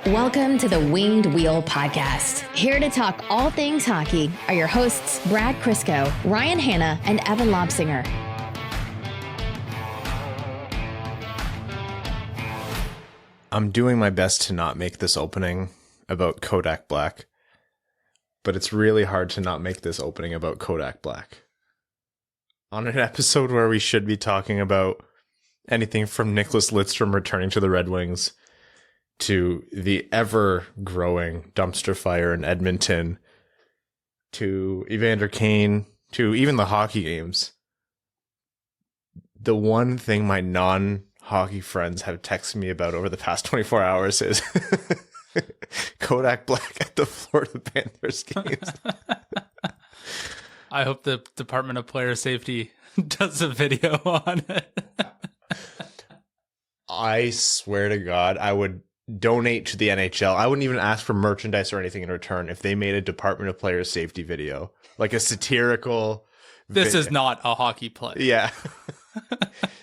Welcome to the Winged Wheel Podcast. Here to talk all things hockey are your hosts, Brad Crisco, Ryan Hanna, and Evan Lobsinger. I'm doing my best to not make this opening about Kodak Black, but it's really hard to not make this opening about Kodak Black. On an episode where we should be talking about anything from Nicklas Lidstrom returning to the Red Wings to the ever-growing dumpster fire in Edmonton, to Evander Kane, to even the hockey games. The one thing my non-hockey friends have texted me about over the past 24 hours is Kodak Black at the Florida Panthers games. I hope the Department of Player Safety does a video on it. I swear to God, I would donate to the NHL. I wouldn't even ask for merchandise or anything in return if they made a Department of Player Safety video, like a satirical This is not a hockey play. Yeah.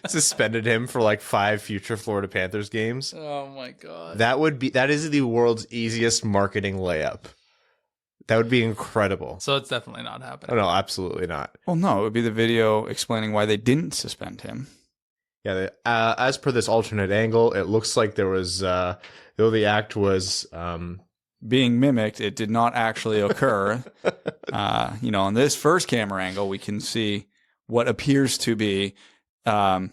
Suspended him for like 5 future Florida Panthers games. Oh my God. That is the world's easiest marketing layup. That would be incredible. So it's definitely not happening. Oh no, absolutely not. Well, no, it would be the video explaining why they didn't suspend him. Yeah, as per this alternate angle, it looks like there was, though the act was being mimicked, it did not actually occur. On this first camera angle, we can see what appears to be the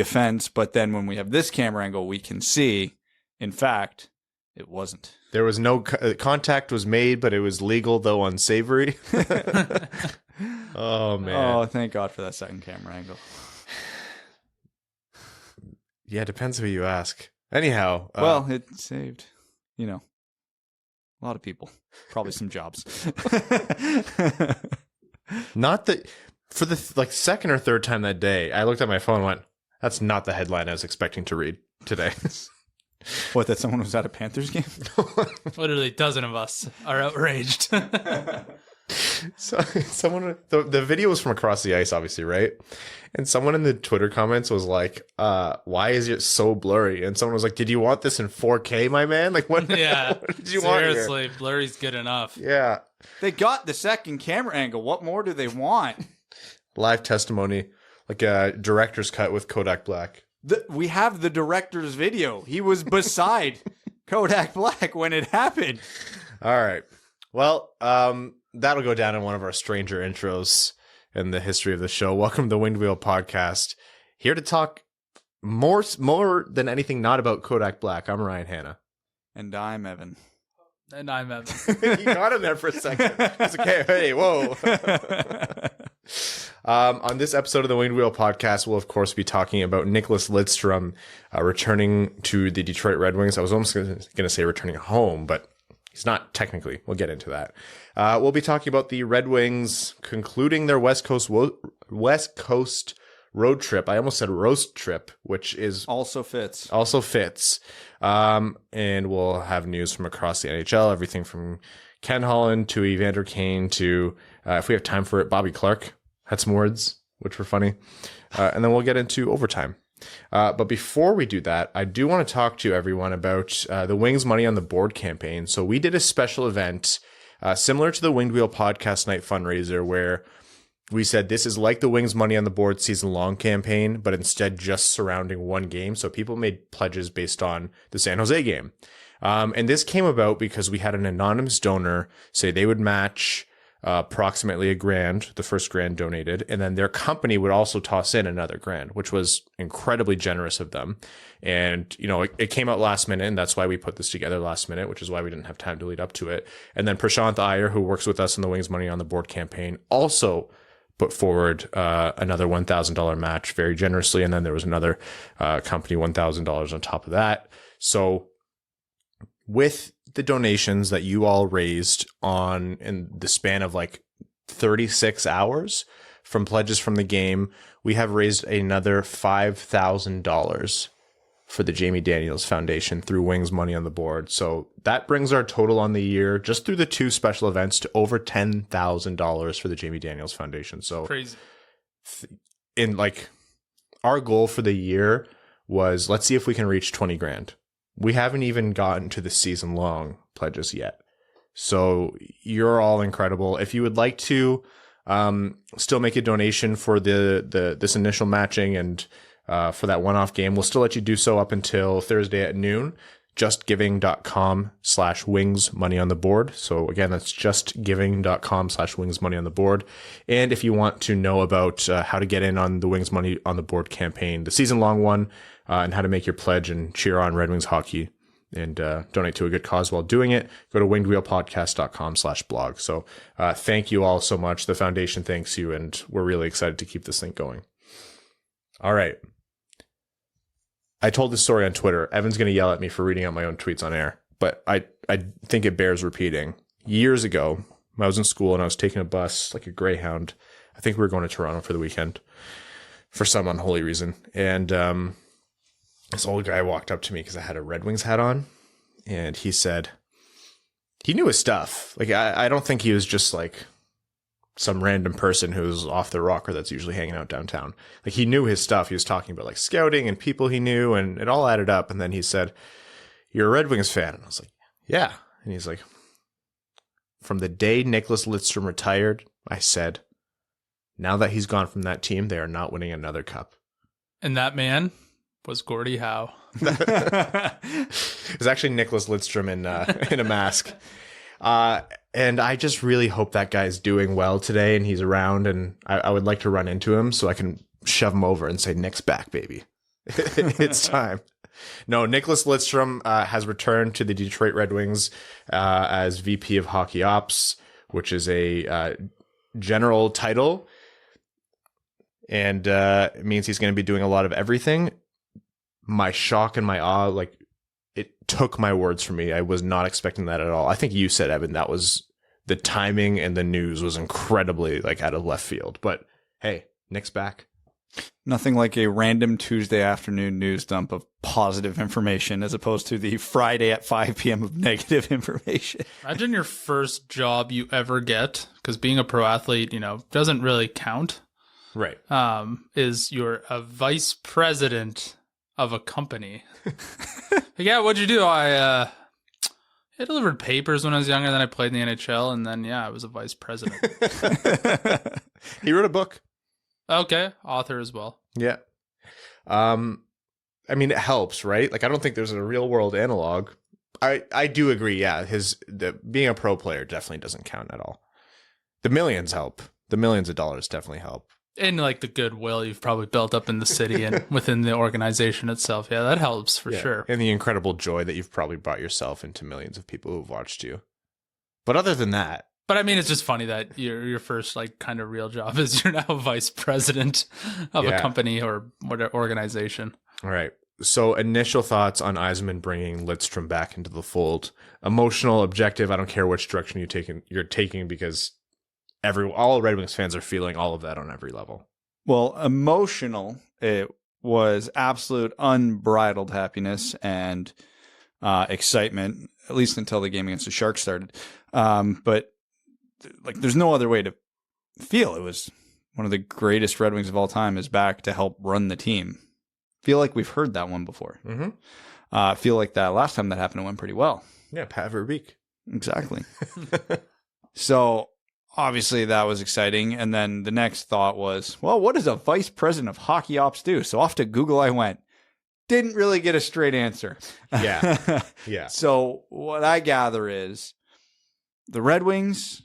offense, but then when we have this camera angle, we can see, in fact, it wasn't. There was no contact was made, but it was legal, though unsavory. Oh, man. Oh, thank God for that second camera angle. Yeah, depends who you ask. Anyhow. Well, it saved, a lot of people. Probably some jobs. Not that for the second or third time that day, I looked at my phone and went, that's not the headline I was expecting to read today. What, that someone was at a Panthers game? Literally a dozen of us are outraged. So someone, the video was from across the ice, obviously, right? And someone in the Twitter comments was like, why is it so blurry? And someone was like, did you want this in 4K, my man? Like, what, Yeah. what did you want here? Seriously, blurry's good enough. Yeah. They got the second camera angle. What more do they want? Live testimony, like a director's cut with Kodak Black. We have the director's video. He was beside Kodak Black when it happened. All right. Well, that'll go down in one of our stranger intros in the history of the show. Welcome to the Winged Wheel Podcast. Here to talk more than anything not about Kodak Black. I'm Ryan Hanna. And I'm Evan. And I'm Evan. You got him there for a second. It's okay. Hey, whoa. On this episode of the Winged Wheel Podcast, we'll, of course, be talking about Nicklas Lidstrom returning to the Detroit Red Wings. I was almost going to say returning home, but he's not technically. We'll get into that. We'll be talking about the Red Wings concluding their West Coast road trip. I almost said roast trip, which is Also fits. And we'll have news from across the NHL, everything from Ken Holland to Evander Kane to, if we have time for it, Bobby Clark had some words, which were funny. And then we'll get into overtime. But before we do that, I do want to talk to everyone about the Wings Money on the Board campaign. So we did a special event similar to the Winged Wheel Podcast Night fundraiser where we said this is like the Wings Money on the Board season-long campaign, but instead just surrounding one game. So people made pledges based on the San Jose game. And this came about because we had an anonymous donor say they would match approximately $1,000, the first $1,000 donated, and then their company would also toss in another $1,000, which was incredibly generous of them. And, it came out last minute, and that's why we put this together last minute, which is why we didn't have time to lead up to it. And then Prashanth Iyer, who works with us in the Wings Money on the Board campaign, also put forward another $1,000 match very generously. And then there was another company, $1,000 on top of that. So with the donations that you all raised in the span of like 36 hours from pledges from the game, we have raised another $5,000 for the Jamie Daniels Foundation through Wings Money on the Board. So that brings our total on the year, just through the two special events, to over $10,000 for the Jamie Daniels Foundation. So Crazy. Our goal for the year was, let's see if we can reach 20 grand. we haven't even gotten to the season long pledges yet. So you're all incredible. If you would like to still make a donation for this initial matching and for that one-off game, we'll still let you do so up until Thursday at noon. Justgiving.com/wings money on the board. So again, that's justgiving.com/wings money on the board. And if you want to know about how to get in on the Wings Money on the Board campaign, the season long one, and how to make your pledge and cheer on Red Wings hockey and donate to a good cause while doing it, go to wingedwheelpodcast.com/blog. So thank you all so much. The foundation thanks you, and we're really excited to keep this thing going. All right. I told this story on Twitter. Evan's going to yell at me for reading out my own tweets on air, but I think it bears repeating. Years ago, when I was in school and I was taking a bus, like a Greyhound. I think we were going to Toronto for the weekend for some unholy reason. And this old guy walked up to me because I had a Red Wings hat on, and he said he knew his stuff. Like, I don't think he was just like some random person who's off the rocker that's usually hanging out downtown. Like, he knew his stuff. He was talking about like scouting and people he knew, and it all added up. And then he said, "You're a Red Wings fan?" And I was like, "Yeah." And he's like, "From the day Nicklas Lidstrom retired," I said, "now that he's gone from that team, they are not winning another cup." And that man was Gordie Howe. It was actually Nicklas Lidstrom in a mask. And I just really hope that guy's doing well today and he's around, and I would like to run into him so I can shove him over and say, "Nick's back, baby." It's time. No, Nicklas Lidstrom has returned to the Detroit Red Wings as VP of Hockey Ops, which is a general title, and it means he's going to be doing a lot of everything. My shock and my awe, like, it took my words from me. I was not expecting that at all. I think you said, Evan, that was the timing, and the news was incredibly like out of left field. But hey, Nick's back. Nothing like a random Tuesday afternoon news dump of positive information as opposed to the Friday at 5 p.m. of negative information. Imagine your first job you ever get, because being a pro athlete, doesn't really count. Right. Is you're a vice president of a company. Yeah, what'd you do? I delivered papers when I was younger, then I played in the NHL, and then, I was a vice president. He wrote a book. Okay, author as well. Yeah. I mean, it helps, right? Like, I don't think there's a real world analog. I do agree, yeah. Being a pro player definitely doesn't count at all. The millions help. The millions of dollars definitely help. And like the goodwill you've probably built up in the city and within the organization itself. Yeah, that helps for sure. And the incredible joy that you've probably brought yourself into millions of people who've watched you. But other than that. But I mean, it's just funny that your first like kind of real job is you're now a vice president of a company or whatever organization. All right. So initial thoughts on Yzerman bringing Lidstrom back into the fold. Emotional, objective. I don't care which direction you're taking because all Red Wings fans are feeling all of that on every level. Well, emotional, it was absolute unbridled happiness and excitement, at least until the game against the Sharks started. But like, there's no other way to feel. It was one of the greatest Red Wings of all time is back to help run the team. Feel like we've heard that one before. Mm-hmm. Feel like that last time that happened, it went pretty well. Yeah, Pat Verbeek. Exactly. So obviously that was exciting. And then the next thought was, well, what does a vice president of hockey ops do? So off to Google I went. Didn't really get a straight answer. Yeah. Yeah. So what I gather is the Red Wings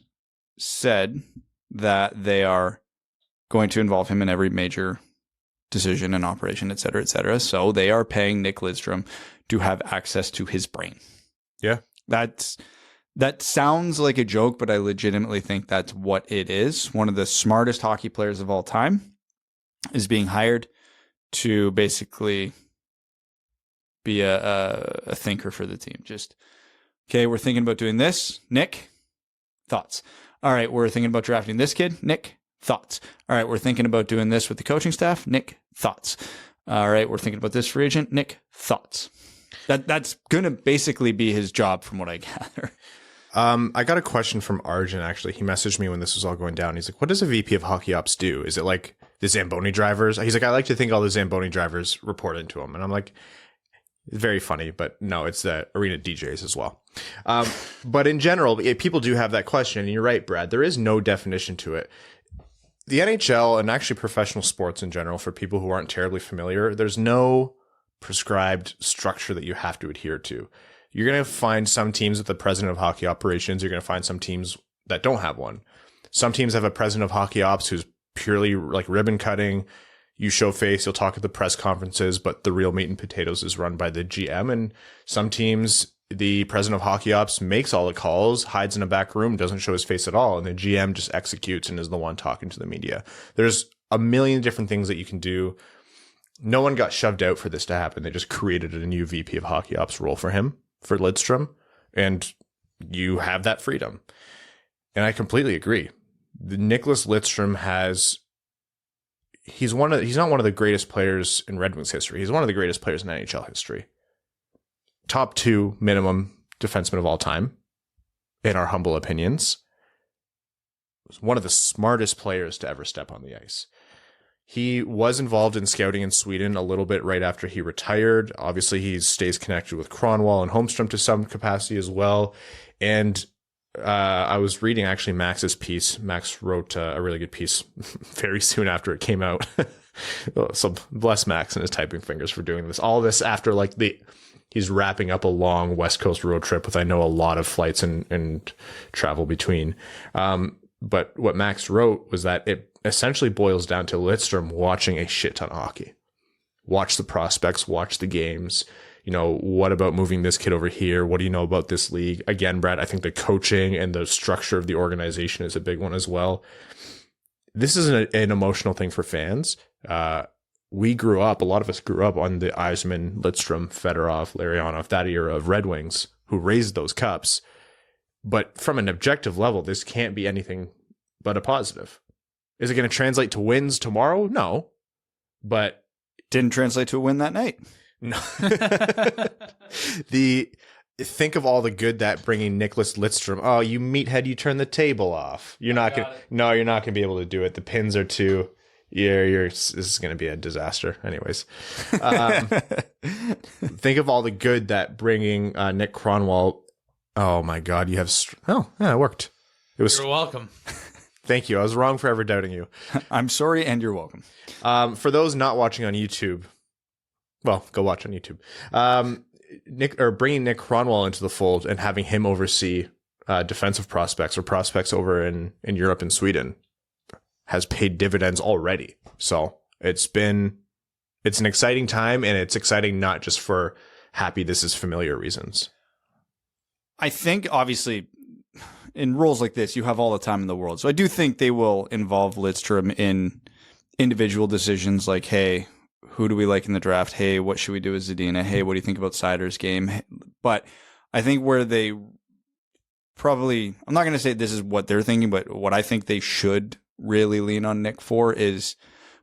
said that they are going to involve him in every major decision and operation, et cetera, et cetera. So they are paying Nick Lidstrom to have access to his brain. Yeah. That sounds like a joke, but I legitimately think that's what it is. One of the smartest hockey players of all time is being hired to basically be a thinker for the team. Just, okay, we're thinking about doing this. Nick, thoughts? All right, we're thinking about drafting this kid. Nick, thoughts? All right, we're thinking about doing this with the coaching staff. Nick, thoughts? All right, we're thinking about this free agent. Nick, thoughts? That's going to basically be his job from what I gather. I got a question from Arjun, actually. He messaged me when this was all going down. He's like, what does a VP of Hockey Ops do? Is it like the Zamboni drivers? He's like, I like to think all the Zamboni drivers report into him. And I'm like, Very funny, but no, it's the arena DJs as well. But in general, people do have that question, and you're right, Brad. There is no definition to it. The NHL and actually professional sports in general, for people who aren't terribly familiar, there's no prescribed structure that you have to adhere to. You're going to find some teams with the president of hockey operations. You're going to find some teams that don't have one. Some teams have a president of hockey ops who's purely like ribbon cutting. You show face, you'll talk at the press conferences, but the real meat and potatoes is run by the GM. And some teams, the president of hockey ops makes all the calls, hides in a back room, doesn't show his face at all, and the GM just executes and is the one talking to the media. There's a million different things that you can do. No one got shoved out for this to happen. They just created a new VP of hockey ops role for him, for Lidstrom, and you have that freedom. And I completely agree. The Nicklas Lidstrom he's not one of the greatest players in Red Wings history. He's one of the greatest players in NHL history. Top 2 minimum defenseman of all time, in our humble opinions. Was one of the smartest players to ever step on the ice. He was involved in scouting in Sweden a little bit right after he retired. Obviously, he stays connected with Kronwall and Holmstrom to some capacity as well. And I was reading actually Max's piece. Max wrote a really good piece very soon after it came out. So bless Max and his typing fingers for doing this. All this after he's wrapping up a long West Coast road trip with, I know, a lot of flights and travel between. But what Max wrote was that it essentially boils down to Lidstrom watching a shit ton of hockey. Watch the prospects, watch the games. You know, what about moving this kid over here? What do you know about this league? Again, Brad, I think the coaching and the structure of the organization is a big one as well. This is an emotional thing for fans. A lot of us grew up on the Yzerman, Lidstrom, Fedorov, Larionov, that era of Red Wings who raised those cups. But from an objective level, this can't be anything but a positive. Is it going to translate to wins tomorrow? No. But didn't translate to a win that night. No. Think of all the good that bringing Nicklas Lidstrom. Oh, you meathead! You turn the table off. You're not gonna be able to do it. The pins are too. This is gonna be a disaster. Anyways, think of all the good that bringing Nick Kronwall. Oh my God, you have. Oh yeah, it worked. You're welcome. Thank you. I was wrong for ever doubting you. I'm sorry, and you're welcome. For those not watching on YouTube. Well, go watch on YouTube. Bringing Nick Kronwall into the fold and having him oversee defensive prospects or prospects over in Europe and Sweden has paid dividends already. So it's an exciting time, and it's exciting not just for happy this is familiar reasons. I think obviously in roles like this, you have all the time in the world. So I do think they will involve Lidstrom in individual decisions like, hey, who do we like in the draft? Hey, what should we do with Zadina? Hey, what do you think about Seider's game? But I think where they probably, I'm not going to say this is what they're thinking, but what I think they should really lean on Nick for is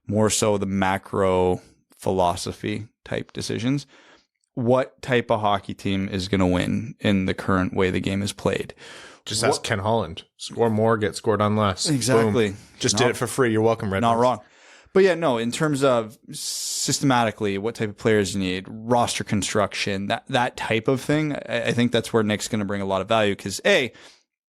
more so the macro philosophy type decisions. What type of hockey team is going to win in the current way the game is played? Just ask Ken Holland. Score more, get scored on less. Exactly. Boom. Just did it for free. You're welcome, Red Not Wings. wrong. But yeah, no, in terms of systematically, what type of players you need, roster construction, that type of thing, I think that's where Nick's going to bring a lot of value because, A,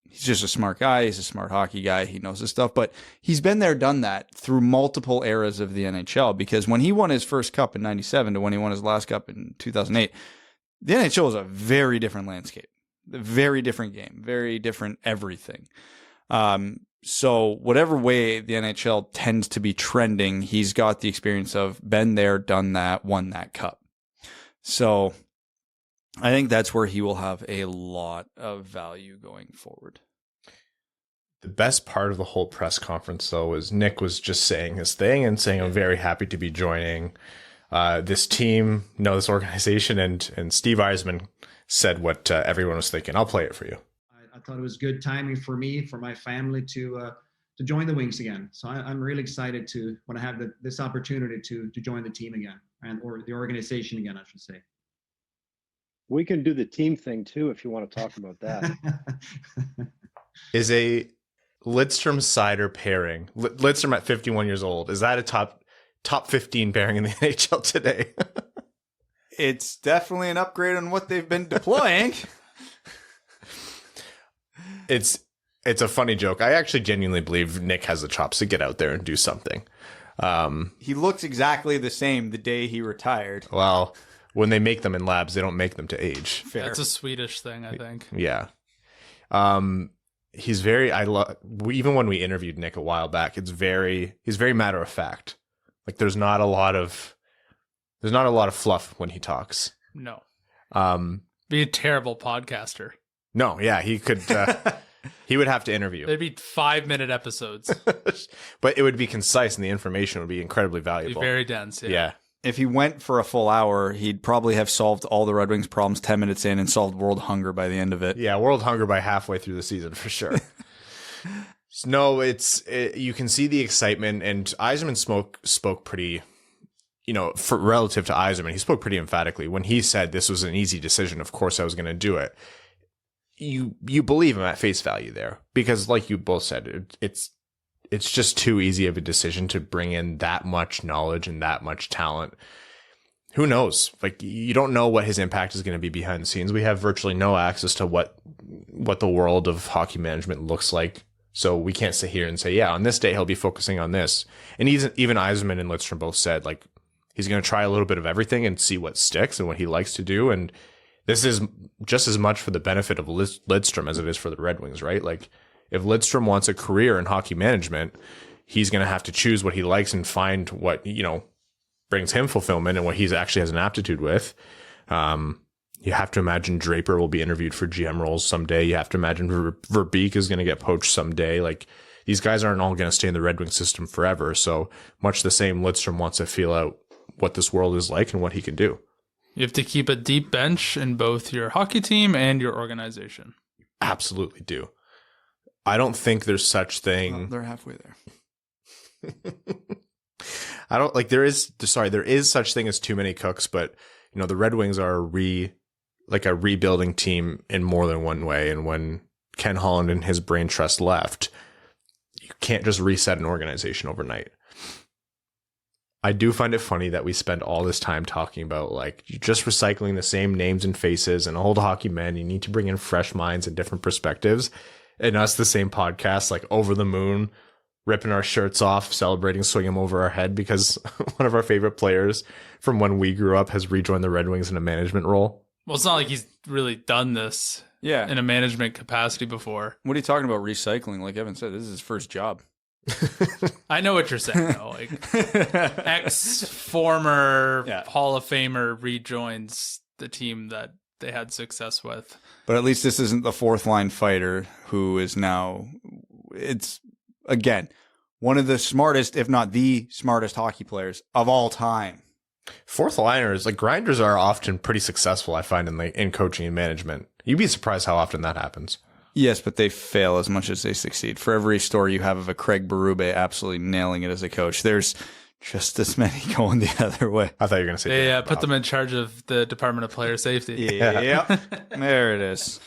he's just a smart guy. He's a smart hockey guy. He knows his stuff. But he's been there, done that through multiple eras of the NHL because when he won his first cup in 97 to when he won his last cup in 2008, the NHL was a very different landscape, a very different game, very different everything. So whatever way the NHL tends to be trending, he's got the experience of been there, done that, won that cup. So I think that's where he will have a lot of value going forward. The best part of the whole press conference, though, was Nick was just saying his thing and saying, I'm very happy to be joining this team, this organization. And Steve Yzerman said what everyone was thinking. I'll play it for you. I thought it was good timing for me, for my family to join the Wings again. So I'm really excited when I have this opportunity to join the team again, or the organization again, I should say. We can do the team thing too if you want to talk about that. Is a Lidstrom Seider pairing, Lidstrom at 51 years old, is that a top 15 pairing in the NHL today? It's definitely an upgrade on what they've been deploying. It's a funny joke. I actually genuinely believe Nick has the chops to get out there and do something. He looks exactly the same the day he retired. Well, when they make them in labs, they don't make them to age. Fair. That's a Swedish thing, I think. Yeah. He's very, even when we interviewed Nick a while back, he's very matter of fact. Like there's not a lot of fluff when he talks. No. Um, Be a terrible podcaster. no, yeah, he could, he would have to interview, They'd be 5-minute episodes. but it would be concise and the information would be incredibly Be valuable. very dense. yeah. If he went for a full hour, he'd probably have solved all the Red Wings problems 10 minutes in and solved world hunger by the end of it. Yeah, world hunger by halfway through the season for sure. No, you can see the excitement, and Yzerman spoke pretty, for relative to Yzerman, he spoke pretty emphatically when he said this was an easy decision. Of course, I was going to do it. You believe him at face value there, because like you both said, it's just too easy of a decision to bring in that much knowledge and that much talent. Who knows? Like, you don't know what his impact is going to be behind the scenes. We have virtually no access to what the world of hockey management looks like. So we can't sit here and say, yeah, on this day, he'll be focusing on this. And even Yzerman and Lidstrom both said, like, he's going to try a little bit of everything and see what sticks and what he likes to do. And this is just as much for the benefit of Lidstrom as it is for the Red Wings, right? Like, if Lidstrom wants a career in hockey management, he's going to have to choose what he likes and find what, brings him fulfillment and what he actually has an aptitude with. You have to imagine Draper will be interviewed for GM roles someday. You have to imagine Verbeek is going to get poached someday. Like, these guys aren't all going to stay in the Red Wings system forever. So much the same, Lidstrom wants to feel out what this world is like and what he can do. You have to keep a deep bench in both your hockey team and your organization. Absolutely do. I don't think there's such thing. Well, they're halfway there. I don't like there is such thing as too many cooks, but the Red Wings are a rebuilding team in more than one way. And when Ken Holland and his brain trust left, you can't just reset an organization overnight. I do find it funny that we spend all this time talking about like just recycling the same names and faces and old hockey men. You need to bring in fresh minds and different perspectives. And us, the same podcast, like over the moon, ripping our shirts off, celebrating, swinging them over our head because one of our favorite players from when we grew up has rejoined the Red Wings in a management role. Well, it's not like he's really done this in a management capacity before. What are you talking about recycling? Like Evan said, this is his first job. I know what you're saying, though. Like, ex-former Hall of Famer rejoins the team that they had success with. But at least this isn't the fourth line fighter who is now, it's, again, one of the smartest, if not the smartest hockey players of all time. Fourth liners, like grinders, are often pretty successful, I find, in coaching and management. You'd be surprised how often that happens. Yes, but they fail as much as they succeed. For every story you have of a Craig Berube absolutely nailing it as a coach, there's just as many going the other way. I thought you were going to say they put them in charge of the Department of Player Safety. Yeah. There it is.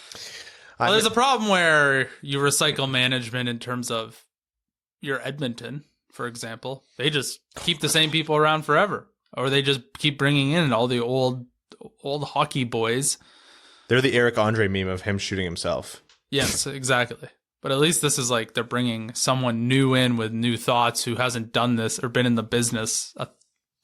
Well, there's a problem where you recycle management in terms of your Edmonton, for example. They just keep the same people around forever. Or they just keep bringing in all the old hockey boys. They're the Eric Andre meme of him shooting himself. Yes, exactly. But at least this is like they're bringing someone new in with new thoughts who hasn't done this or been in the business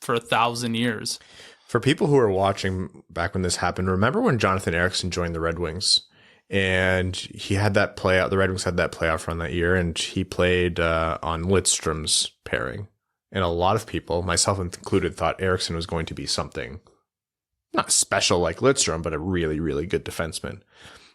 for 1,000 years. For people who are watching back when this happened, remember when Jonathan Ericsson joined the Red Wings and he had that playoff? The Red Wings had that playoff run that year, and he played on Lidstrom's pairing. And a lot of people, myself included, thought Ericsson was going to be something not special like Lidstrom, but a really, really good defenseman.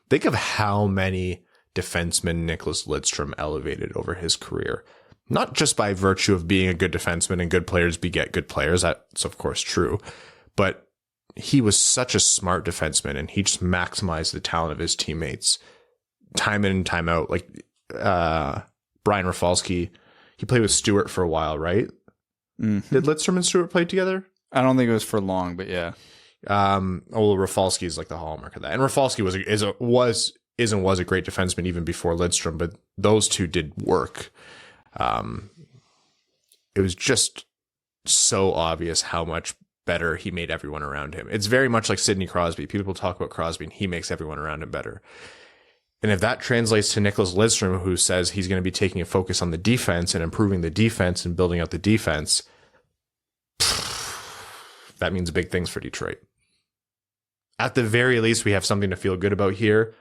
Think of how many defensemen Nicklas Lidstrom elevated over his career. Not just by virtue of being a good defenseman and good players beget good players. That's, of course, true. But he was such a smart defenseman, and he just maximized the talent of his teammates time in and time out. Like Brian Rafalski, he played with Stewart for a while, right? Mm-hmm. Did Lidstrom and Stewart play together? I don't think it was for long, but yeah. Rafalski is like the hallmark of that. And Rafalski was a great defenseman even before Lidstrom, but those two did work. It was just so obvious how much better, he made everyone around him. It's very much like Sidney Crosby. People talk about Crosby and he makes everyone around him better. And if that translates to Nicklas Lidstrom, who says he's going to be taking a focus on the defense and improving the defense and building out the defense, that means big things for Detroit. At the very least, we have something to feel good about here.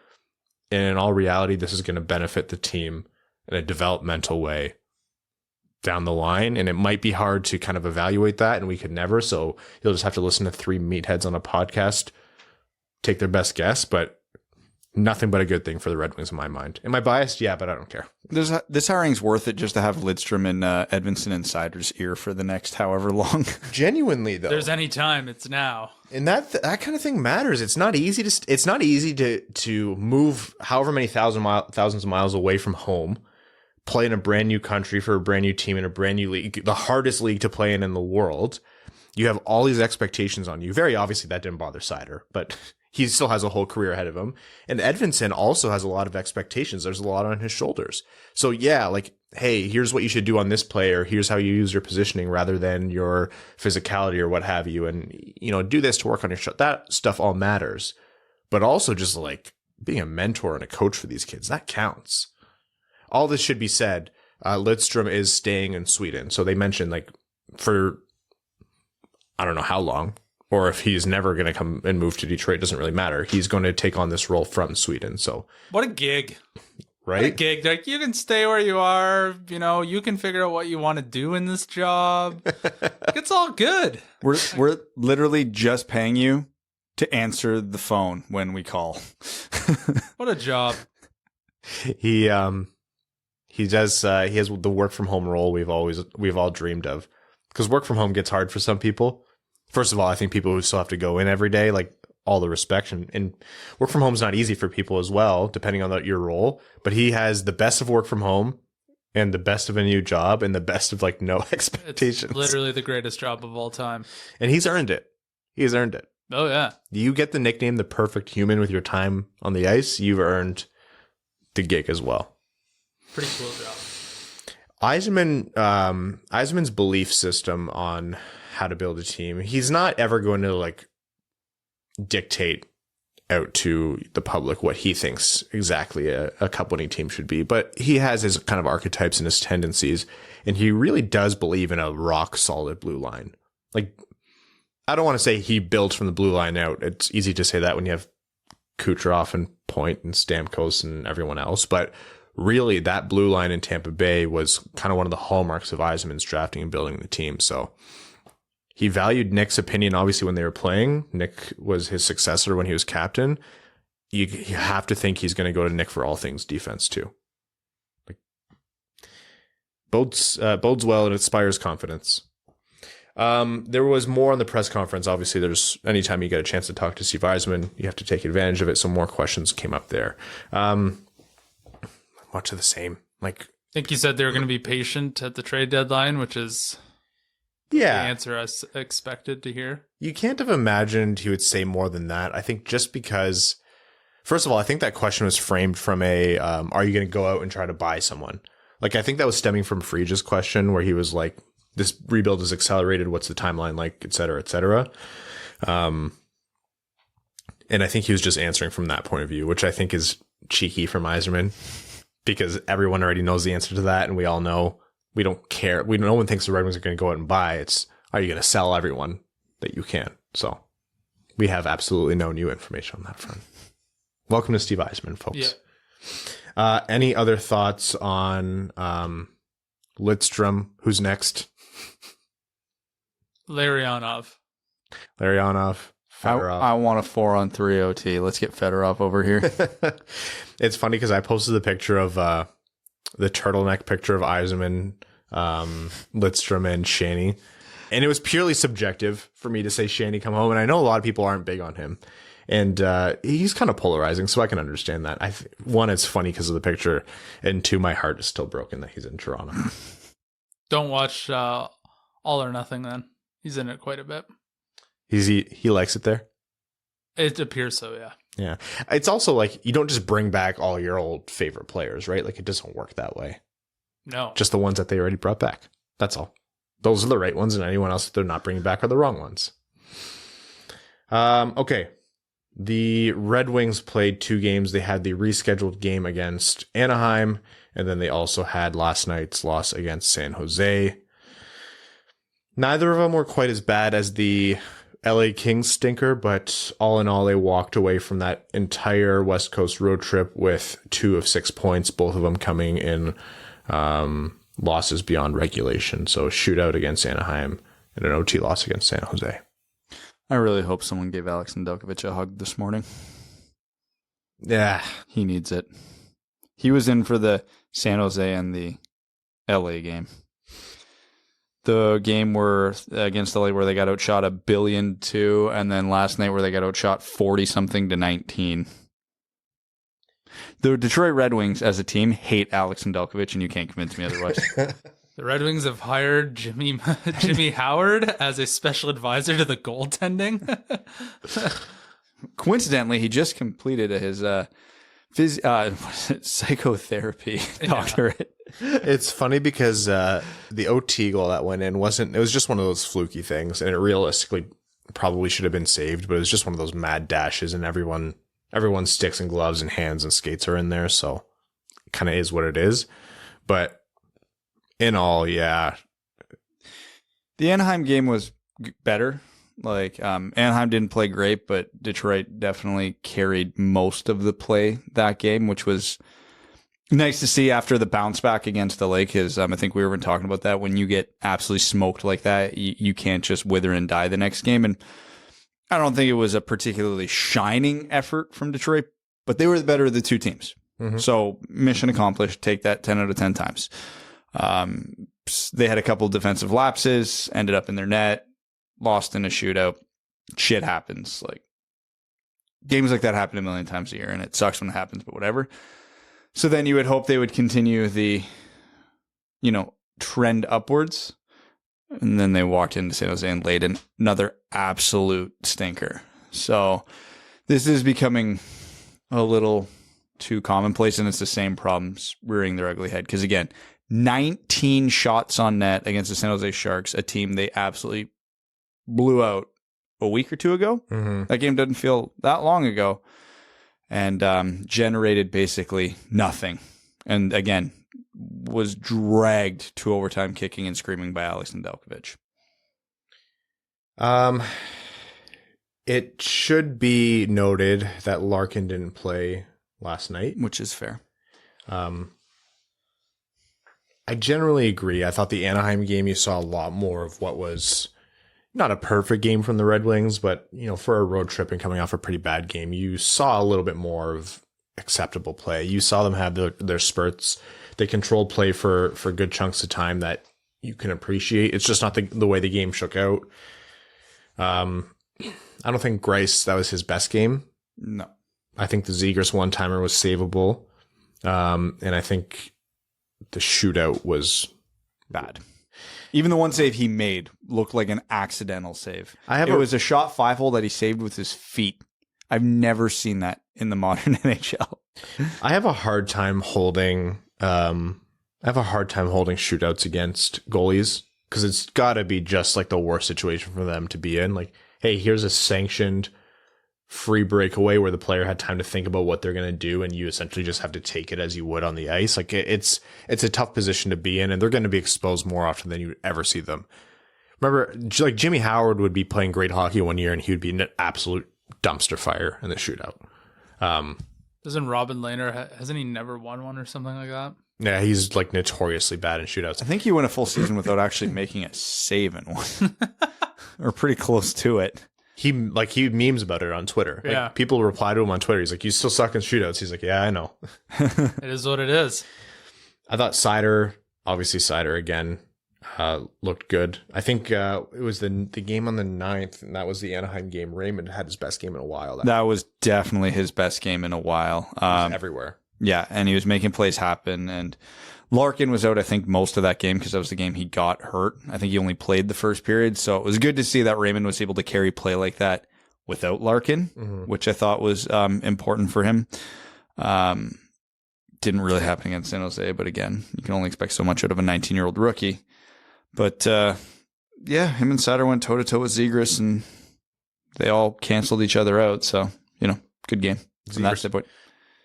And in all reality, this is going to benefit the team in a developmental way down the line. And it might be hard to kind of evaluate that, and we could never. So you'll just have to listen to three meatheads on a podcast, take their best guess, but nothing but a good thing for the Red Wings in my mind. Am I biased? Yeah, but I don't care. This hiring's worth it just to have Lidstrom in Edmonton and Seider's ear for the next however long. Genuinely, though. There's any time, it's now. And that kind of thing matters. It's not easy to move however many thousands of miles away from home, play in a brand new country for a brand new team in a brand new league, the hardest league to play in the world. You have all these expectations on you. Very obviously that didn't bother Seider, but he still has a whole career ahead of him. And Edmonton also has a lot of expectations. There's a lot on his shoulders. So yeah, like, hey, here's what you should do on this play, or here's how you use your positioning rather than your physicality or what have you. And, do this to work on your shot. That stuff all matters. But also just like being a mentor and a coach for these kids, that counts. All this should be said. Lidstrom is staying in Sweden. So they mentioned like for, I don't know how long, or if he's never going to come and move to Detroit, doesn't really matter. He's going to take on this role from Sweden. So what a gig, right? What a gig. Like, you can stay where you are. You can figure out what you want to do in this job. It's all good. We're literally just paying you to answer the phone when we call. What a job. He has the work from home role we've all dreamed of, because work from home gets hard for some people. First of all, I think people who still have to go in every day, like, all the respect, and work from home is not easy for people as well, depending on your role. But he has the best of work from home and the best of a new job and the best of like no expectations. It's literally the greatest job of all time. And he's earned it. He's earned it. Oh yeah. You get the nickname the perfect human with your time on the ice. You've earned the gig as well. Pretty cool job. Yzerman's belief system on how to build a team, he's not ever going to like dictate out to the public what he thinks exactly a cup-winning team should be, but he has his kind of archetypes and his tendencies, and he really does believe in a rock-solid blue line. Like, I don't want to say he builds from the blue line out. It's easy to say that when you have Kucherov and Point and Stamkos and everyone else, but really that blue line in Tampa Bay was kind of one of the hallmarks of Yzerman's drafting and building the team. So he valued Nick's opinion, obviously, when they were playing. Nick was his successor when he was captain. You have to think he's going to go to Nick for all things defense, too. Like, bodes well and inspires confidence. There was more on the press conference. Obviously, anytime you get a chance to talk to Steve Yzerman, you have to take advantage of it. So more questions came up there. Much of the same. Like, I think you said they were going to be patient at the trade deadline, which is the answer I expected to hear. You can't have imagined he would say more than that. I think just because, first of all, I think that question was framed from are you going to go out and try to buy someone? Like, I think that was stemming from Friedge's question where he was like, this rebuild is accelerated. What's the timeline like, et cetera, et cetera. And I think he was just answering from that point of view, which I think is cheeky from Yzerman, because everyone already knows the answer to that. And we all know we don't care. No one thinks the Red Wings are going to go out and buy. It's, are you going to sell everyone that you can? So we have absolutely no new information on that front. Welcome to Steve Yzerman, folks. Yeah. Any other thoughts on Lidstrom? Who's next? Larionov. Fedorov. I want a 4-on-3 OT. Let's get Fedorov over here. It's funny because I posted the picture of the turtleneck picture of Yzerman, Lidstrom, and Shanny. And it was purely subjective for me to say Shanny come home. And I know a lot of people aren't big on him. And he's kind of polarizing, so I can understand that. One, it's funny because of the picture. And two, my heart is still broken that he's in Toronto. Don't watch All or Nothing then. He's in it quite a bit. He likes it there? It appears so, yeah. Yeah. It's also like you don't just bring back all your old favorite players, right? Like, it doesn't work that way. No. Just the ones that they already brought back. That's all. Those are the right ones, and anyone else that they're not bringing back are the wrong ones. Okay. The Red Wings played 2 games. They had the rescheduled game against Anaheim, and then they also had last night's loss against San Jose. Neither of them were quite as bad as the LA Kings stinker, but all in all, they walked away from that entire West Coast road trip with 2 of 6 points, both of them coming in losses beyond regulation. So a shootout against Anaheim and an OT loss against San Jose. I really hope someone gave Alex Nedeljkovic a hug this morning. Yeah. He needs it. He was in for the San Jose and the LA game. The game against LA where they got outshot 1 billion to, and then last night where they got outshot 40-something to 19. The Detroit Red Wings as a team hate Alex Nedeljkovic, and you can't convince me otherwise. The Red Wings have hired Jimmy Howard as a special advisor to the goaltending. Coincidentally, he just completed his psychotherapy doctorate. It's funny because the OT goal that went in it was just one of those fluky things, and it realistically probably should have been saved, but it was just one of those mad dashes, and everyone's sticks and gloves and hands and skates are in there, so it kind of is what it is. But in all, yeah. The Anaheim game was better. Like, Anaheim didn't play great, but Detroit definitely carried most of the play that game, which was nice to see after the bounce back against LA, because I think we were even talking about that. When you get absolutely smoked like that, you can't just wither and die the next game. And I don't think it was a particularly shining effort from Detroit, but they were the better of the 2 teams. Mm-hmm. So mission accomplished. Take that 10 out of 10 times. They had a couple of defensive lapses, ended up in their net, lost in a shootout. Shit happens. Like, games like that happen a million times a year, and it sucks when it happens, but whatever. So then you would hope they would continue the, trend upwards. And then they walked into San Jose and laid another absolute stinker. So this is becoming a little too commonplace, and it's the same problems rearing their ugly head. Because again, 19 shots on net against the San Jose Sharks, a team they absolutely blew out a week or 2 ago. Mm-hmm. That game doesn't feel that long ago. And generated basically nothing. And again, was dragged to overtime kicking and screaming by Alex Nedeljkovic. It should be noted that Larkin didn't play last night. Which is fair. I generally agree. I thought the Anaheim game, you saw a lot more of what was not a perfect game from the Red Wings, but for a road trip and coming off a pretty bad game, you saw a little bit more of acceptable play. You saw them have their spurts. They controlled play for good chunks of time that you can appreciate. It's just not the way the game shook out. I don't think Greiss, that was his best game. No. I think the Zegras one-timer was savable. And I think the shootout was bad. Even the one save he made looked like an accidental save. It was a shot 5-hole that he saved with his feet. I've never seen that in the modern NHL. I have a hard time holding shootouts against goalies, because it's got to be just like the worst situation for them to be in. Like, hey, here's a sanctioned free breakaway where the player had time to think about what they're going to do, and you essentially just have to take it as you would on the ice. Like, it's a tough position to be in, and they're going to be exposed more often than you would ever see them. Remember, like, Jimmy Howard would be playing great hockey one year, and he would be an absolute dumpster fire in the shootout. Doesn't Robin Lehner, hasn't he never won one or something like that? Yeah, he's like notoriously bad in shootouts. I think he went a full season without actually making a save in one. Or pretty close to it. He memes about it on Twitter. Like, yeah. People reply to him on Twitter. He's like, "You still suck in shootouts." He's like, "Yeah, I know." It is what it is. I thought Seider again, looked good. I think it was the game on the 9th, and that was the Anaheim game. Raymond had his best game in a while. That was definitely his best game in a while. He was everywhere. Yeah, and he was making plays happen. And Larkin was out, I think, most of that game because that was the game he got hurt. I think he only played the first period. So it was good to see that Raymond was able to carry play like that without Larkin, which I thought was important for him. Didn't really happen against San Jose, but again, you can only expect so much out of a 19-year-old rookie. But yeah, him and Seider went toe-to-toe with Zegras, and they all canceled each other out. So, good game from that standpoint.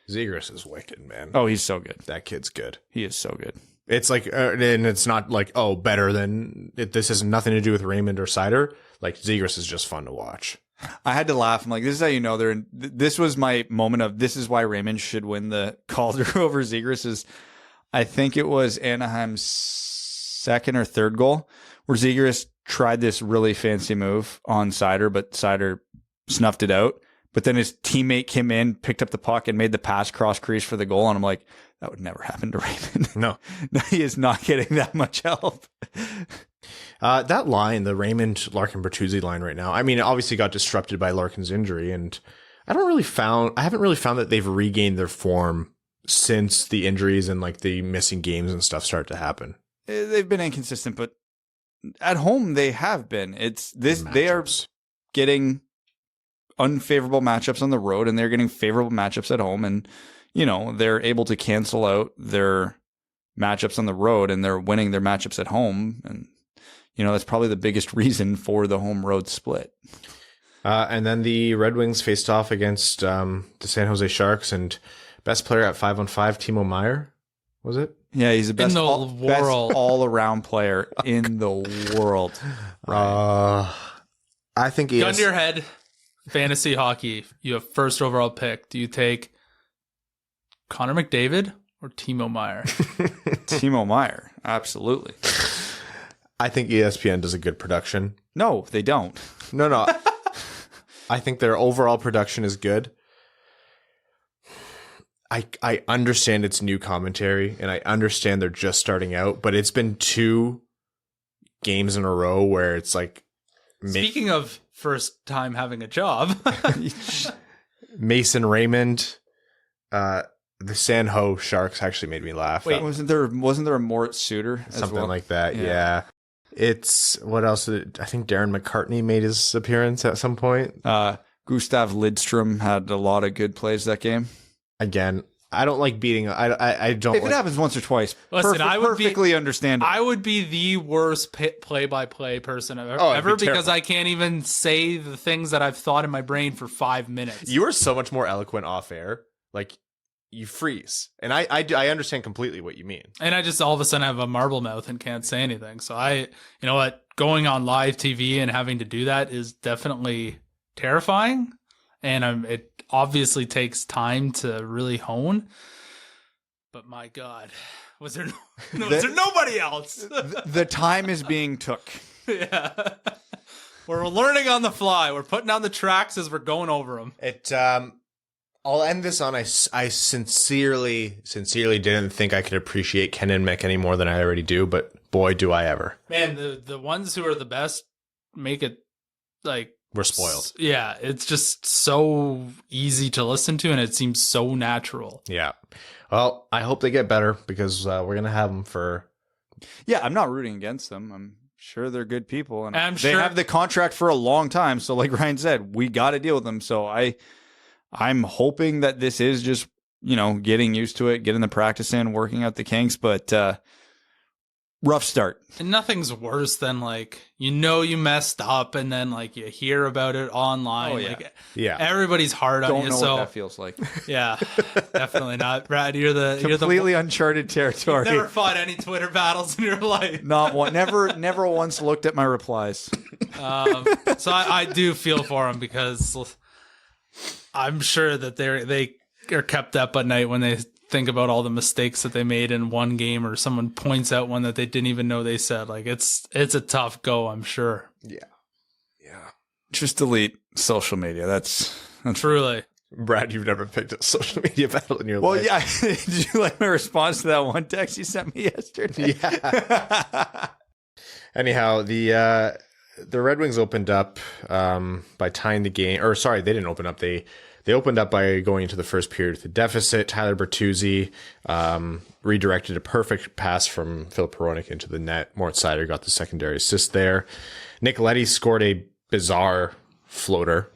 Zegras is wicked, man. Oh, he's so good. That kid's good. He is so good. It's like, and it's not like, better than it. This has nothing to do with Raymond or Seider. Like, Zegras is just fun to watch. I had to laugh. I'm like, this is how you know they're. This was my moment of this is why Raymond should win the Calder over Zegras. Is I think it was Anaheim's second or third goal where Zegras tried this really fancy move on Seider, but Seider snuffed it out. But then his teammate came in, picked up the puck, and made the pass cross crease for the goal. And I'm like, that would never happen to Raymond. No. He is not getting that much help. That line, the Raymond, Larkin, Bertuzzi line right now, I mean, it obviously got disrupted by Larkin's injury. And I haven't really found that they've regained their form since the injuries and like the missing games and stuff started to happen. They've been inconsistent, but at home they have been. It's this. They are getting unfavorable matchups on the road, and they're getting favorable matchups at home, and they're able to cancel out their matchups on the road, and they're winning their matchups at home, and that's probably the biggest reason for the home road split. And then the Red Wings faced off against the San Jose Sharks, and best player at 5-on-5, Timo Meier, was it? Yeah, he's the best best all-around player in the world. I think he gun to your head. Fantasy hockey. You have first overall pick. Do you take Connor McDavid or Timo Meier? Timo Meier, absolutely. I think ESPN does a good production. No, they don't. No. I think their overall production is good. I understand it's new commentary, and I understand they're just starting out, but it's been 2 games in a row where it's like... Speaking of first time having a job. Mason Raymond, the San Jose Sharks actually made me laugh. Wait, wasn't there a Moritz Suter? Something like that, yeah. It's, what else? I think Darren McCartney made his appearance at some point. Gustav Lidstrom had a lot of good plays that game. Again, I don't like beating. I don't. If it happens once or twice, listen, I would perfectly understand. I would be the worst play-by-play person I've ever because I can't even say the things that I've thought in my brain for 5 minutes. You are so much more eloquent off air. Like, you freeze, and I understand completely what you mean. And I just all of a sudden have a marble mouth and can't say anything. So you know what, going on live TV and having to do that is definitely terrifying, and it obviously takes time to really hone. But my God, was there nobody else? The time is being took. Yeah. We're learning on the fly. We're putting down the tracks as we're going over them. I'll end this on I sincerely didn't think I could appreciate Ken and Mick any more than I already do, but boy, do I ever. Man, the ones who are the best make it like... We're spoiled. Yeah, it's just so easy to listen to, and it seems so natural. Yeah. Well, I hope they get better because we're going to have them for... Yeah, I'm not rooting against them. I'm sure they're good people, and they have the contract for a long time. So like Ryan said, we got to deal with them. So I'm hoping that this is just, getting used to it, getting the practice in, working out the kinks, but rough start. And nothing's worse than you messed up and then you hear about it online. Oh, yeah. Yeah. Everybody's hard on you. Don't know what that feels like. Yeah, definitely not. Brad, you're completely uncharted territory. You've never fought any Twitter battles in your life. Not one. Never once looked at my replies. So I do feel for them because I'm sure that they are kept up at night when they think about all the mistakes that they made in one game, or someone points out one that they didn't even know they said. It's a tough go, I'm sure. Yeah. Just delete social media. That's truly. Brad, you've never picked a social media battle in your life. Well, yeah. Did you like my response to that one text you sent me yesterday? Yeah. Anyhow, the Red Wings opened up by tying the game. Or sorry, they didn't open up. They opened up by going into the first period with a deficit. Tyler Bertuzzi redirected a perfect pass from Philip Hronek into the net. Moritz Seider got the secondary assist there. Nick Leddy scored a bizarre floater,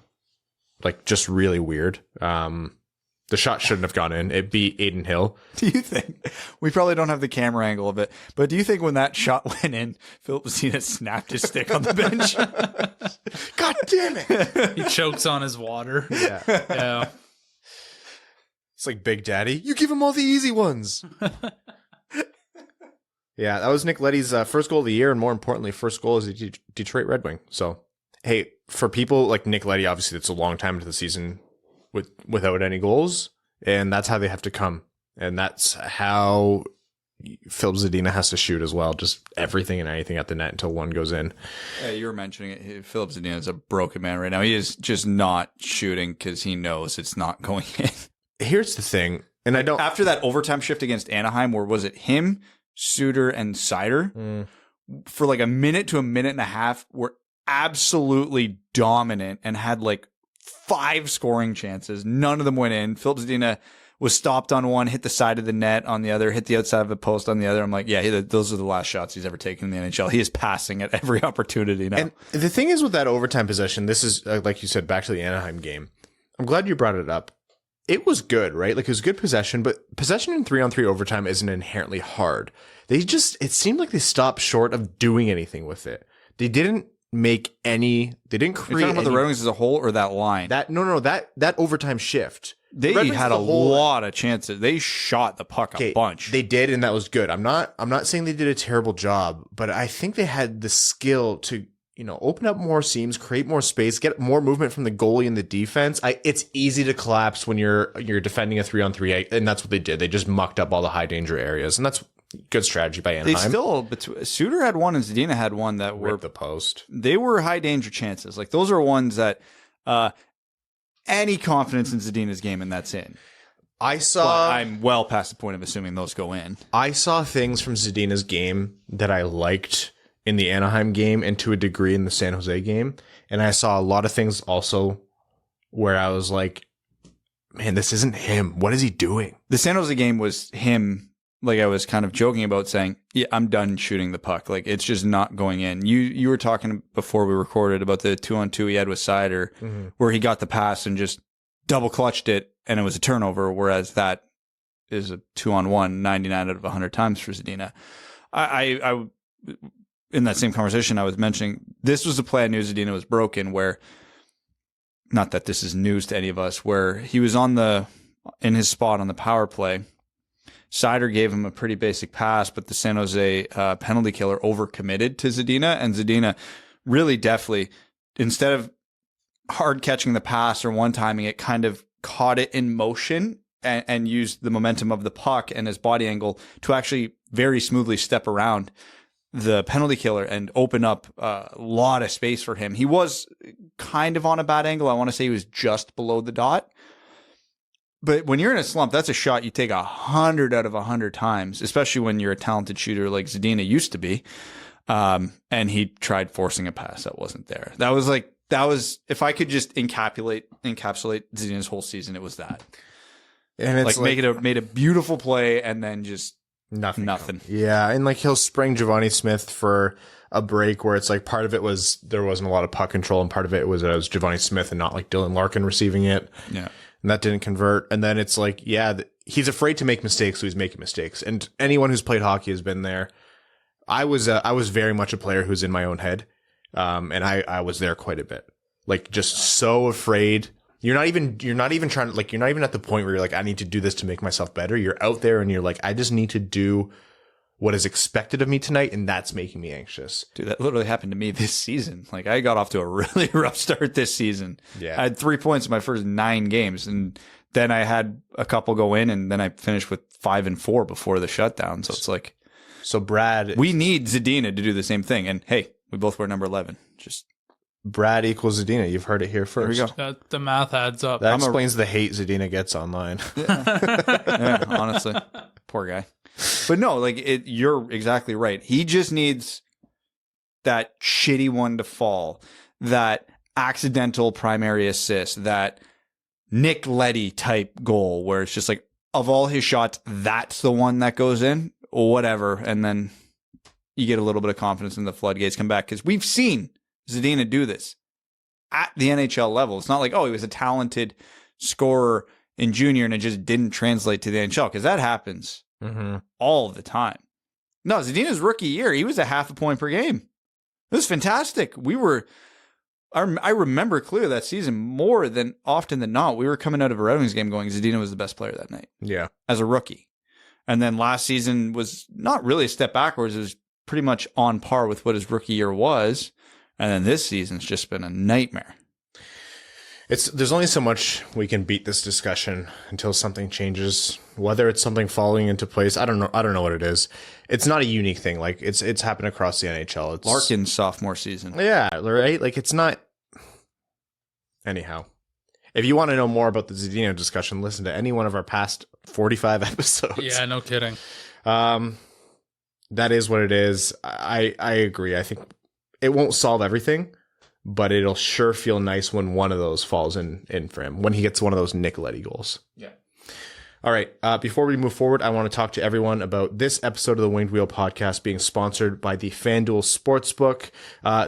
just really weird. The shot shouldn't have gone in. It beat Aiden Hill. Do you think, we probably don't have the camera angle of it, but do you think when that shot went in, Philip Zadina snapped his stick on the bench? God damn it. He chokes on his water. Yeah. Yeah. It's like Big Daddy. You give him all the easy ones. Yeah, that was Nick Leddy's first goal of the year, and more importantly, first goal as a Detroit Red Wing. So, hey, for people like Nick Leddy, obviously that's a long time into the season without any goals, and that's how they have to come. And that's how Philip Zadina has to shoot as well, just everything and anything at the net until one goes in. Yeah, you were mentioning it. Philip Zadina is a broken man right now. He is just not shooting because he knows it's not going in. Here's the thing, and I don't... After that overtime shift against Anaheim, where was it him, Seider, and Seider, for like a minute to a minute and a half, were absolutely dominant and had like 5 scoring chances. None of them went in. Philip Zadina was stopped on one, hit the side of the net on the other, hit the outside of the post on the other. I'm like, yeah, those are the last shots he's ever taken in the NHL. He is passing at every opportunity now. And the thing is with that overtime possession, this is, like you said, back to the Anaheim game. I'm glad you brought it up. It was good, right? Like, it was good possession, but possession in 3-on-3 overtime isn't inherently hard. It seemed like they stopped short of doing anything with it. They didn't create You're talking about the Red Wings as a whole or that line? That overtime shift. They had a lot of chances. They shot the puck a bunch. They did, and that was good. I'm not saying they did a terrible job, but I think they had the skill to, open up more seams, create more space, get more movement from the goalie and the defense. It's easy to collapse when you're defending a 3-on-3, and that's what they did. They just mucked up all the high danger areas, and that's good strategy by Anaheim. Suter had one and Zadina had one that were the post. They were high danger chances. Like, those are ones that any confidence in Zadina's game, and that's in. But I'm well past the point of assuming those go in. I saw things from Zadina's game that I liked in the Anaheim game and to a degree in the San Jose game. And I saw a lot of things also where I was like, man, this isn't him. What is he doing? The San Jose game was him, like I was kind of joking about, saying, yeah, I'm done shooting the puck. Like, it's just not going in. You were talking before we recorded about the 2-on-2 he had with Seider, where he got the pass and just double clutched it, and it was a turnover, whereas that is a 2-on-1 99 out of 100 times for Zadina. I in that same conversation, I was mentioning this was a play I knew Zadina was broken, where, not that this is news to any of us, where he was in his spot on the power play. Seider gave him a pretty basic pass, but the San Jose penalty killer overcommitted to Zadina, and Zadina really deftly, instead of hard catching the pass or one-timing it, kind of caught it in motion and used the momentum of the puck and his body angle to actually very smoothly step around the penalty killer and open up a lot of space for him. He was kind of on a bad angle. I want to say he was just below the dot. But when you're in a slump, that's a shot you take 100 out of 100 times, especially when you're a talented shooter like Zadina used to be. And he tried forcing a pass that wasn't there. That was if I could just encapsulate Zadina's whole season, it was that. And it's like made a beautiful play and then just nothing. Yeah, and like he'll spring Giovanni Smith for a break where it's like part of it was there wasn't a lot of puck control, and part of it was Giovanni Smith and not like Dylan Larkin receiving it. Yeah. And that didn't convert. And then it's like, yeah, he's afraid to make mistakes, so he's making mistakes. And anyone who's played hockey has been there. I was very much a player who's in my own head. And I was there quite a bit. Like, just so afraid. You're not even trying to, like, you're not even at the point where you're like, I need to do this to make myself better. You're out there and you're like, I just need to do what is expected of me tonight, and that's making me anxious. Dude, that literally happened to me this season. Like, I got off to a really rough start this season. Yeah. I had 3 points in my first 9 games, and then I had a couple go in, and then I finished with 5 and 4 before the shutdown. So it's like, Brad, we need Zadina to do the same thing. And hey, we both wear number 11. Just Brad equals Zadina. You've heard it here first. There we go. The math adds up. That explains the hate Zadina gets online. Yeah, honestly, poor guy. But no, like, you're exactly right. He just needs that shitty one to fall, that accidental primary assist, that Nick Leddy type goal where it's just like, of all his shots, that's the one that goes in, or whatever. And then you get a little bit of confidence and the floodgates come back, because we've seen Zadina do this at the NHL level. It's not like, oh, he was a talented scorer in junior and it just didn't translate to the NHL, because that happens all the time. No, Zadina's rookie year, he was a half a point per game. It was fantastic. I remember clearly that season, more than often than not, we were coming out of a Red Wings game going, Zadina was the best player that night. Yeah. As a rookie. And then last season was not really a step backwards. It was pretty much on par with what his rookie year was. And then this season's just been a nightmare. There's only so much we can beat this discussion until something changes. Whether it's something falling into place, I don't know what it is. It's not a unique thing. Like it's happened across the NHL. It's Larkin's sophomore season. Yeah, right. Like it's not. Anyhow, if you want to know more about the Zadina discussion, listen to any one of our past 45 episodes. Yeah, no kidding. That is what it is. I agree. I think it won't solve everything, but it'll sure feel nice when one of those falls in for him, when he gets one of those Nicklas goals. Yeah. All right. Before we move forward, I want to talk to everyone about this episode of the Winged Wheel podcast being sponsored by the FanDuel Sportsbook.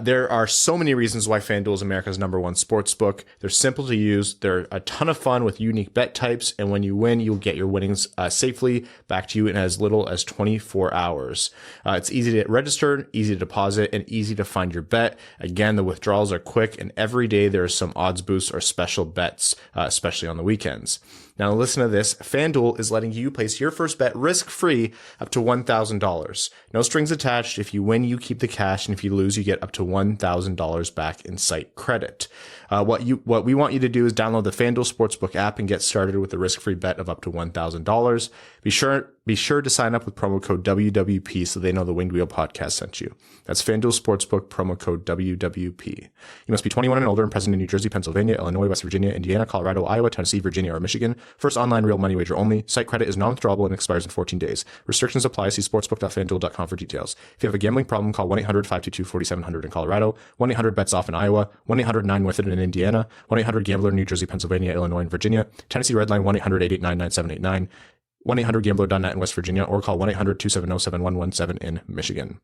There are so many reasons why FanDuel is America's #1 sportsbook. They're simple to use. They're a ton of fun with unique bet types. And when you win, you'll get your winnings safely back to you in as little as 24 hours. It's easy to get registered, easy to deposit, and easy to find your bet. Again, the withdrawals are quick, and every day there are some odds boosts or special bets, especially on the weekends. Now listen to this. FanDuel is letting you place your first bet risk-free up to $1,000. No strings attached. If you win, you keep the cash, and if you lose, you get up to $1,000 back in site credit. What we want you to do is download the FanDuel Sportsbook app and get started with a risk-free bet of up to $1,000. Be sure to sign up with promo code WWP so they know the Winged Wheel podcast sent you. That's FanDuel Sportsbook, promo code WWP. You must be 21 and older and present in New Jersey, Pennsylvania, Illinois, West Virginia, Indiana, Colorado, Iowa, Tennessee, Virginia, or Michigan. First online real money wager only. Site credit is non-withdrawable and expires in 14 days. Restrictions apply. See sportsbook.fanduel.com for details. If you have a gambling problem, call 1-800-522-4700 in Colorado, 1-800-BETS-OFF in Iowa, 1-800-9-WITH-IT in Indiana, 1-800-GAMBLER in New Jersey, Pennsylvania, Illinois, and Virginia. Tennessee Redline 1-800-889-9789. 1-800-GAMBLER.net in West Virginia, or call 1-800-270-7117 in Michigan.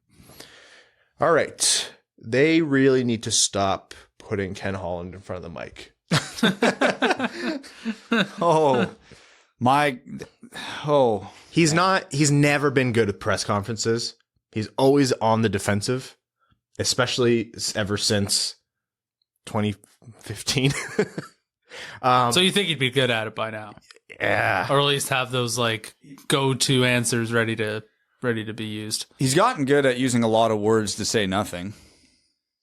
All right. They really need to stop putting Ken Holland in front of the mic. He's never been good at press conferences. He's always on the defensive, especially ever since 2015. So you think he'd be good at it by now? Yeah. Or at least have those like go-to answers ready to be used. He's gotten good at using a lot of words to say nothing.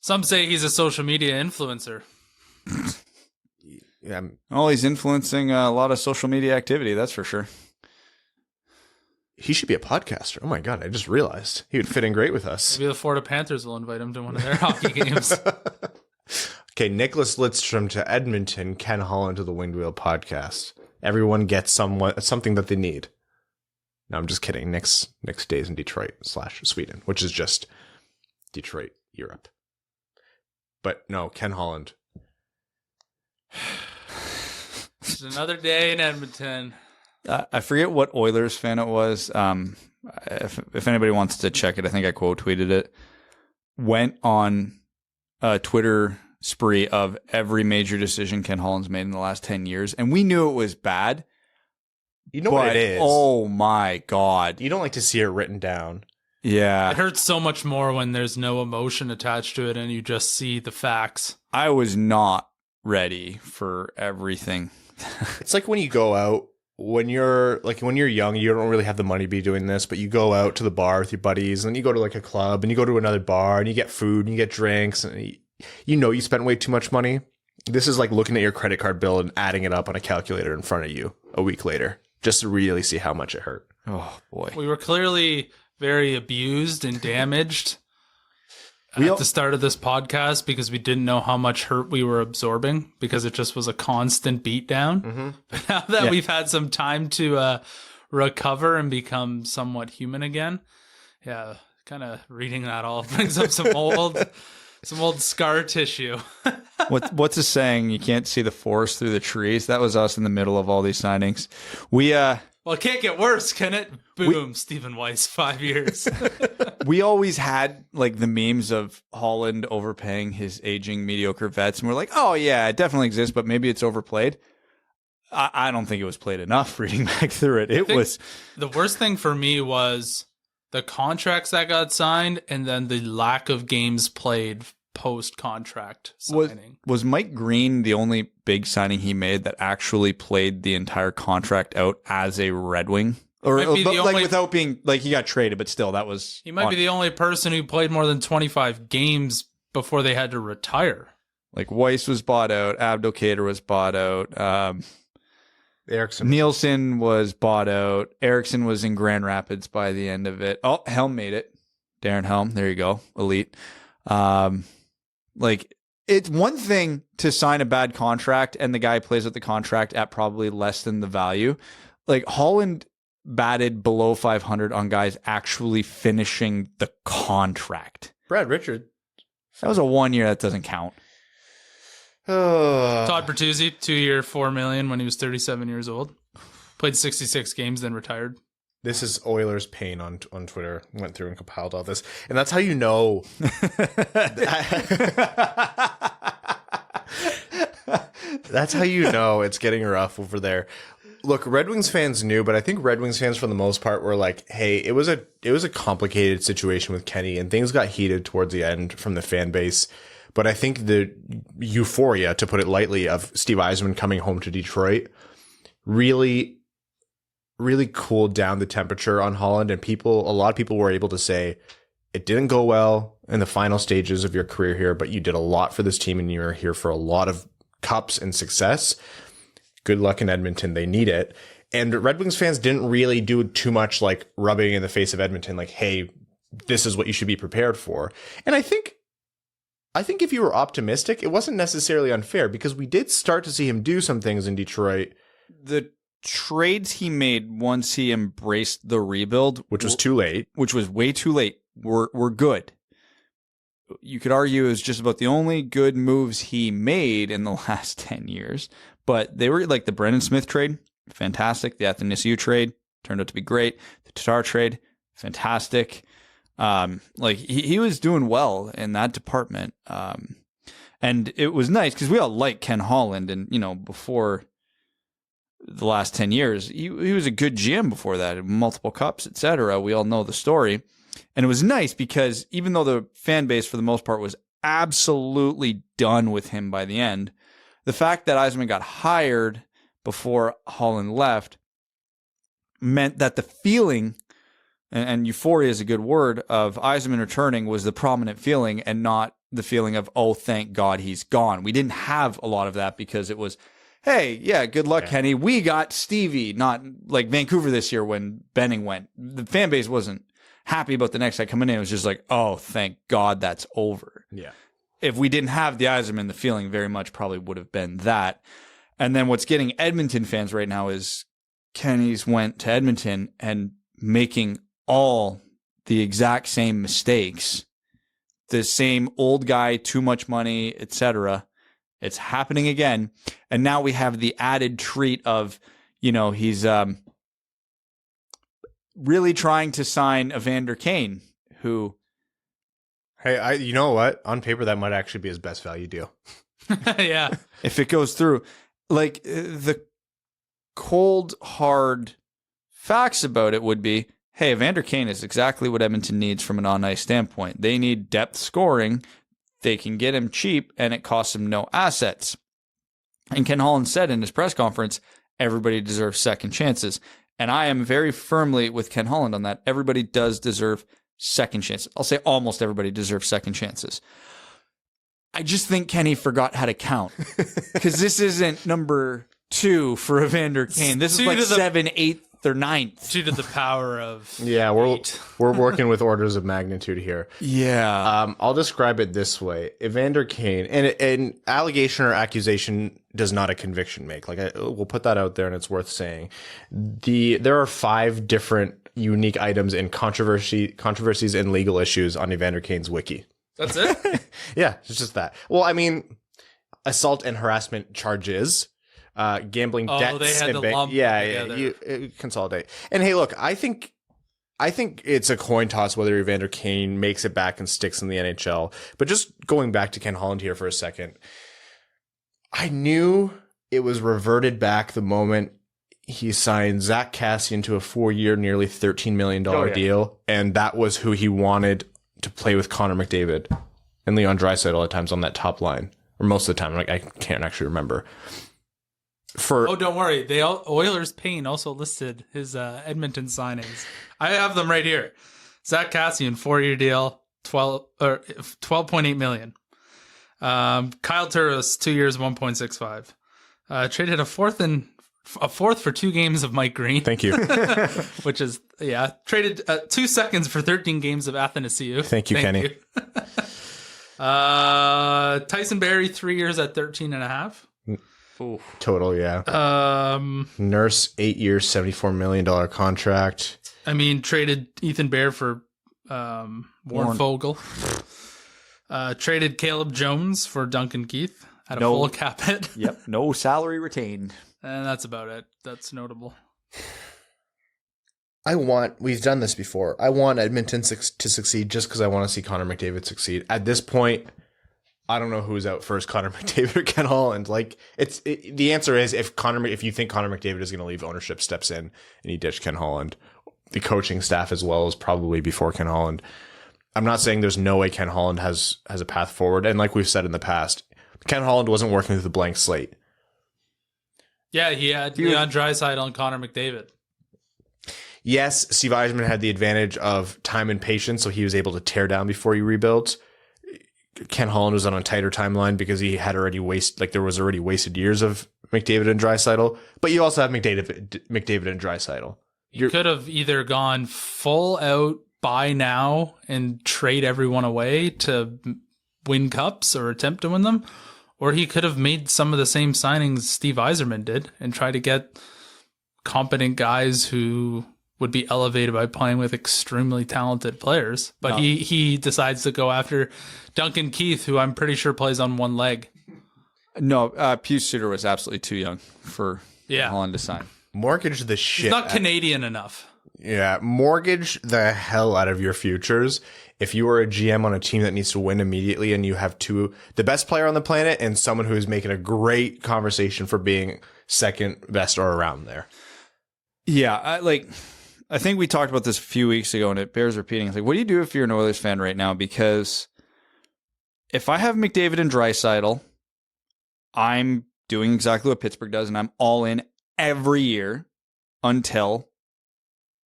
Some say he's a social media influencer. Yeah. Oh, he's influencing a lot of social media activity, that's for sure. He should be a podcaster. Oh my God, I just realized. He would fit in great with us. Maybe the Florida Panthers will invite him to one of their hockey games. Okay, Nicklas Lidstrom to Edmonton, Ken Holland to the Winged Wheel podcast. Everyone gets something that they need. No, I'm just kidding. Nick's stays in Detroit / Sweden, which is just Detroit, Europe. But no, Ken Holland. It's another day in Edmonton. I forget what Oilers fan it was. If anybody wants to check it, I think I quote tweeted it. Went on a Twitter spree of every major decision Ken Holland's made in the last 10 years, and we knew it was bad. You know what it is. Oh my God. You don't like to see it written down. Yeah. It hurts so much more when there's no emotion attached to it and you just see the facts. I was not ready for everything. It's like when you go out, when you're young, you don't really have the money to be doing this, but you go out to the bar with your buddies, and then you go to like a club, and you go to another bar, and you get food, and you get drinks, and you spent way too much money. This is like looking at your credit card bill and adding it up on a calculator in front of you a week later, just to really see how much it hurt. Oh boy. We were clearly very abused and damaged at the start of this podcast because we didn't know how much hurt we were absorbing because it just was a constant beatdown. Mm-hmm. But now that we've had some time to recover and become somewhat human again, kind of reading that all brings up some old scar tissue. What's a saying? You can't see the forest through the trees. That was us in the middle of all these signings. Well, it can't get worse, can it? Boom, Stephen Weiss, 5 years. We always had like the memes of Holland overpaying his aging mediocre vets, and we're like, oh yeah, it definitely exists, but maybe it's overplayed. I don't think it was played enough reading back through it. It was the worst thing for me was the contracts that got signed and then the lack of games played post-contract signing. Was Mike Green the only big signing he made that actually played the entire contract out as a Red Wing? Or without being he got traded, but still that was he might be the only person who played more than 25 games before they had to retire. Like Weiss was bought out, Abdelkader was bought out, Eriksson. Nielsen was bought out. Eriksson was in Grand Rapids by the end of it. Oh, Helm made it. Darren Helm. There you go. Elite. It's one thing to sign a bad contract and the guy plays with the contract at probably less than the value. Like Holland batted below 500 on guys actually finishing the contract. Brad Richard. That was a 1 year. That doesn't count. Todd Bertuzzi, 2 year, $4 million when he was 37 years old. Played 66 games, then retired. This is Oilers Pain on Twitter. Went through and compiled all this. And that's how you know. That's how you know it's getting rough over there. Look, Red Wings fans knew, but I think Red Wings fans for the most part were like, hey, it was a complicated situation with Kenny and things got heated towards the end from the fan base. But I think the euphoria, to put it lightly, of Steve Yzerman coming home to Detroit really cooled down the temperature on Holland, and a lot of people were able to say it didn't go well in the final stages of your career here, but you did a lot for this team and you were here for a lot of cups and success. Good luck in Edmonton. They need it. And Red Wings fans didn't really do too much like rubbing in the face of Edmonton, like, hey, this is what you should be prepared for. And I think if you were optimistic, it wasn't necessarily unfair because we did start to see him do some things in Detroit. The trades he made once he embraced the rebuild, which was too late, which was way too late, were good. You could argue it was just about the only good moves he made in the last 10 years, but they were like the Brendan Smith trade, fantastic. The Athanasiou trade turned out to be great. The Tatar trade, fantastic. He was doing well in that department. And it was nice because we all like Ken Holland, and, before the last 10 years, he was a good GM before that, multiple cups, etc. We all know the story. And it was nice because even though the fan base for the most part was absolutely done with him by the end, the fact that Yzerman got hired before Holland left meant that the feeling, and euphoria is a good word, of Yzerman returning was the prominent feeling and not the feeling of, oh, thank God he's gone. We didn't have a lot of that because it was, hey, yeah, good luck, Kenny. We got Stevie, not like Vancouver this year when Benning went. The fan base wasn't happy about the next guy coming in. It was just like, oh, thank God that's over. Yeah. If we didn't have the Yzerman, the feeling very much probably would have been that. And then what's getting Edmonton fans right now is Kenny's went to Edmonton and making all the exact same mistakes, the same old guy, too much money, etc. It's happening again. And now we have the added treat of, he's really trying to sign Evander Kane, who... Hey, you know what? On paper, that might actually be his best value deal. Yeah. If it goes through. Like, the cold, hard facts about it would be, hey, Evander Kane is exactly what Edmonton needs from an on-ice standpoint. They need depth scoring. They can get him cheap, and it costs them no assets. And Ken Holland said in his press conference, everybody deserves second chances. And I am very firmly with Ken Holland on that. Everybody does deserve second chances. I'll say almost everybody deserves second chances. I just think Kenny forgot how to count. Because this isn't number 2 for Evander Kane. This is like 7, 8th, or 9th. Due to the power of... Yeah, we're working with orders of magnitude here. Yeah. I'll describe it this way. Evander Kane, and an allegation or accusation does not a conviction make. We'll put that out there, and it's worth saying. There are 5 different unique items in controversies and legal issues on Evander Kane's wiki. That's it? Yeah, it's just that. Well, I mean, assault and harassment charges, gambling debts. They had and to lump together. You consolidate. And hey, look, I think it's a coin toss whether Evander Kane makes it back and sticks in the NHL. But just going back to Ken Holland here for a second, I knew it was reverted back the moment he signed Zach Kassian to a 4-year, nearly $13 million deal. And that was who he wanted to play with Connor McDavid and Leon Draisaitl at times on that top line. Or most of the time. Like, I can't actually remember. Don't worry. Oilers Payne also listed his Edmonton signings. I have them right here. Zach Kassian, 4-year deal, $12.8 million. Kyle Turris, 2 years, 1.65. Traded a fourth for 2 games of Mike Green. Thank you. Which is, traded 2 seconds for 13 games of Athanasiou. Thank you, Kenny. Tyson Barrie, 3 years at 13.5. Total, yeah. Nurse, 8 years, $74 million contract. I mean, traded Ethan Bear for Warren Fogle. Traded Caleb Jones for Duncan Keith at a full cap hit. Yep, no salary retained. And that's about it. That's notable. We've done this before. I want Edmonton to succeed just because I want to see Connor McDavid succeed. At this point, I don't know who's out first, Connor McDavid or Ken Holland. Like, the answer is if you think Connor McDavid is going to leave, ownership steps in and you ditch Ken Holland. The coaching staff as well is probably before Ken Holland. I'm not saying there's no way Ken Holland has a path forward. And like we've said in the past, Ken Holland wasn't working with a blank slate. Yeah, he had Leon Draisaitl and Connor McDavid. Yes, Steve Yzerman had the advantage of time and patience, so he was able to tear down before he rebuilt. Ken Holland was on a tighter timeline because he had already there was already wasted years of McDavid and Draisaitl. But you also have McDavid and Draisaitl. You could have either gone full out buy now and trade everyone away to win cups or attempt to win them, or he could have made some of the same signings Steve Yzerman did and try to get competent guys who would be elevated by playing with extremely talented players. But he decides to go after Duncan Keith, who I'm pretty sure plays on one leg. No, Pius Suter was absolutely too young for Holland to sign. Mortgage the shit. He's not Canadian enough. Yeah, mortgage the hell out of your futures. If you are a GM on a team that needs to win immediately and you have the best player on the planet and someone who is making a great conversation for being second best or around there. Yeah, I think we talked about this a few weeks ago and it bears repeating. It's like, what do you do if you're an Oilers fan right now? Because if I have McDavid and Draisaitl, I'm doing exactly what Pittsburgh does and I'm all in every year until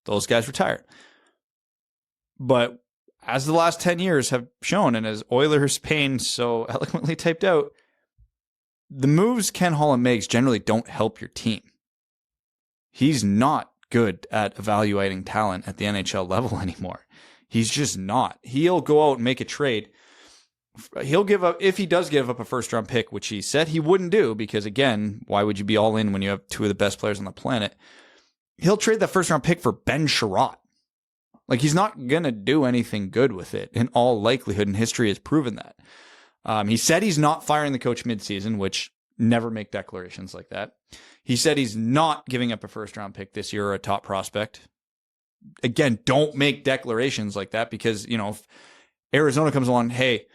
those guys retire. But as the last 10 years have shown, and as Oilers Payne so eloquently typed out, the moves Ken Holland makes generally don't help your team. He's not good at evaluating talent at the NHL level anymore. He's just not. He'll go out and make a trade. He'll give up, if he does give up a first-round pick, which he said he wouldn't do, because again, why would you be all in when you have 2 of the best players on the planet? He'll trade that first-round pick for Ben Sherratt. Like, he's not going to do anything good with it, in all likelihood, and history has proven that. He said he's not firing the coach midseason, which never make declarations like that. He said he's not giving up a first-round pick this year or a top prospect. Again, don't make declarations like that because, if Arizona comes along, hey,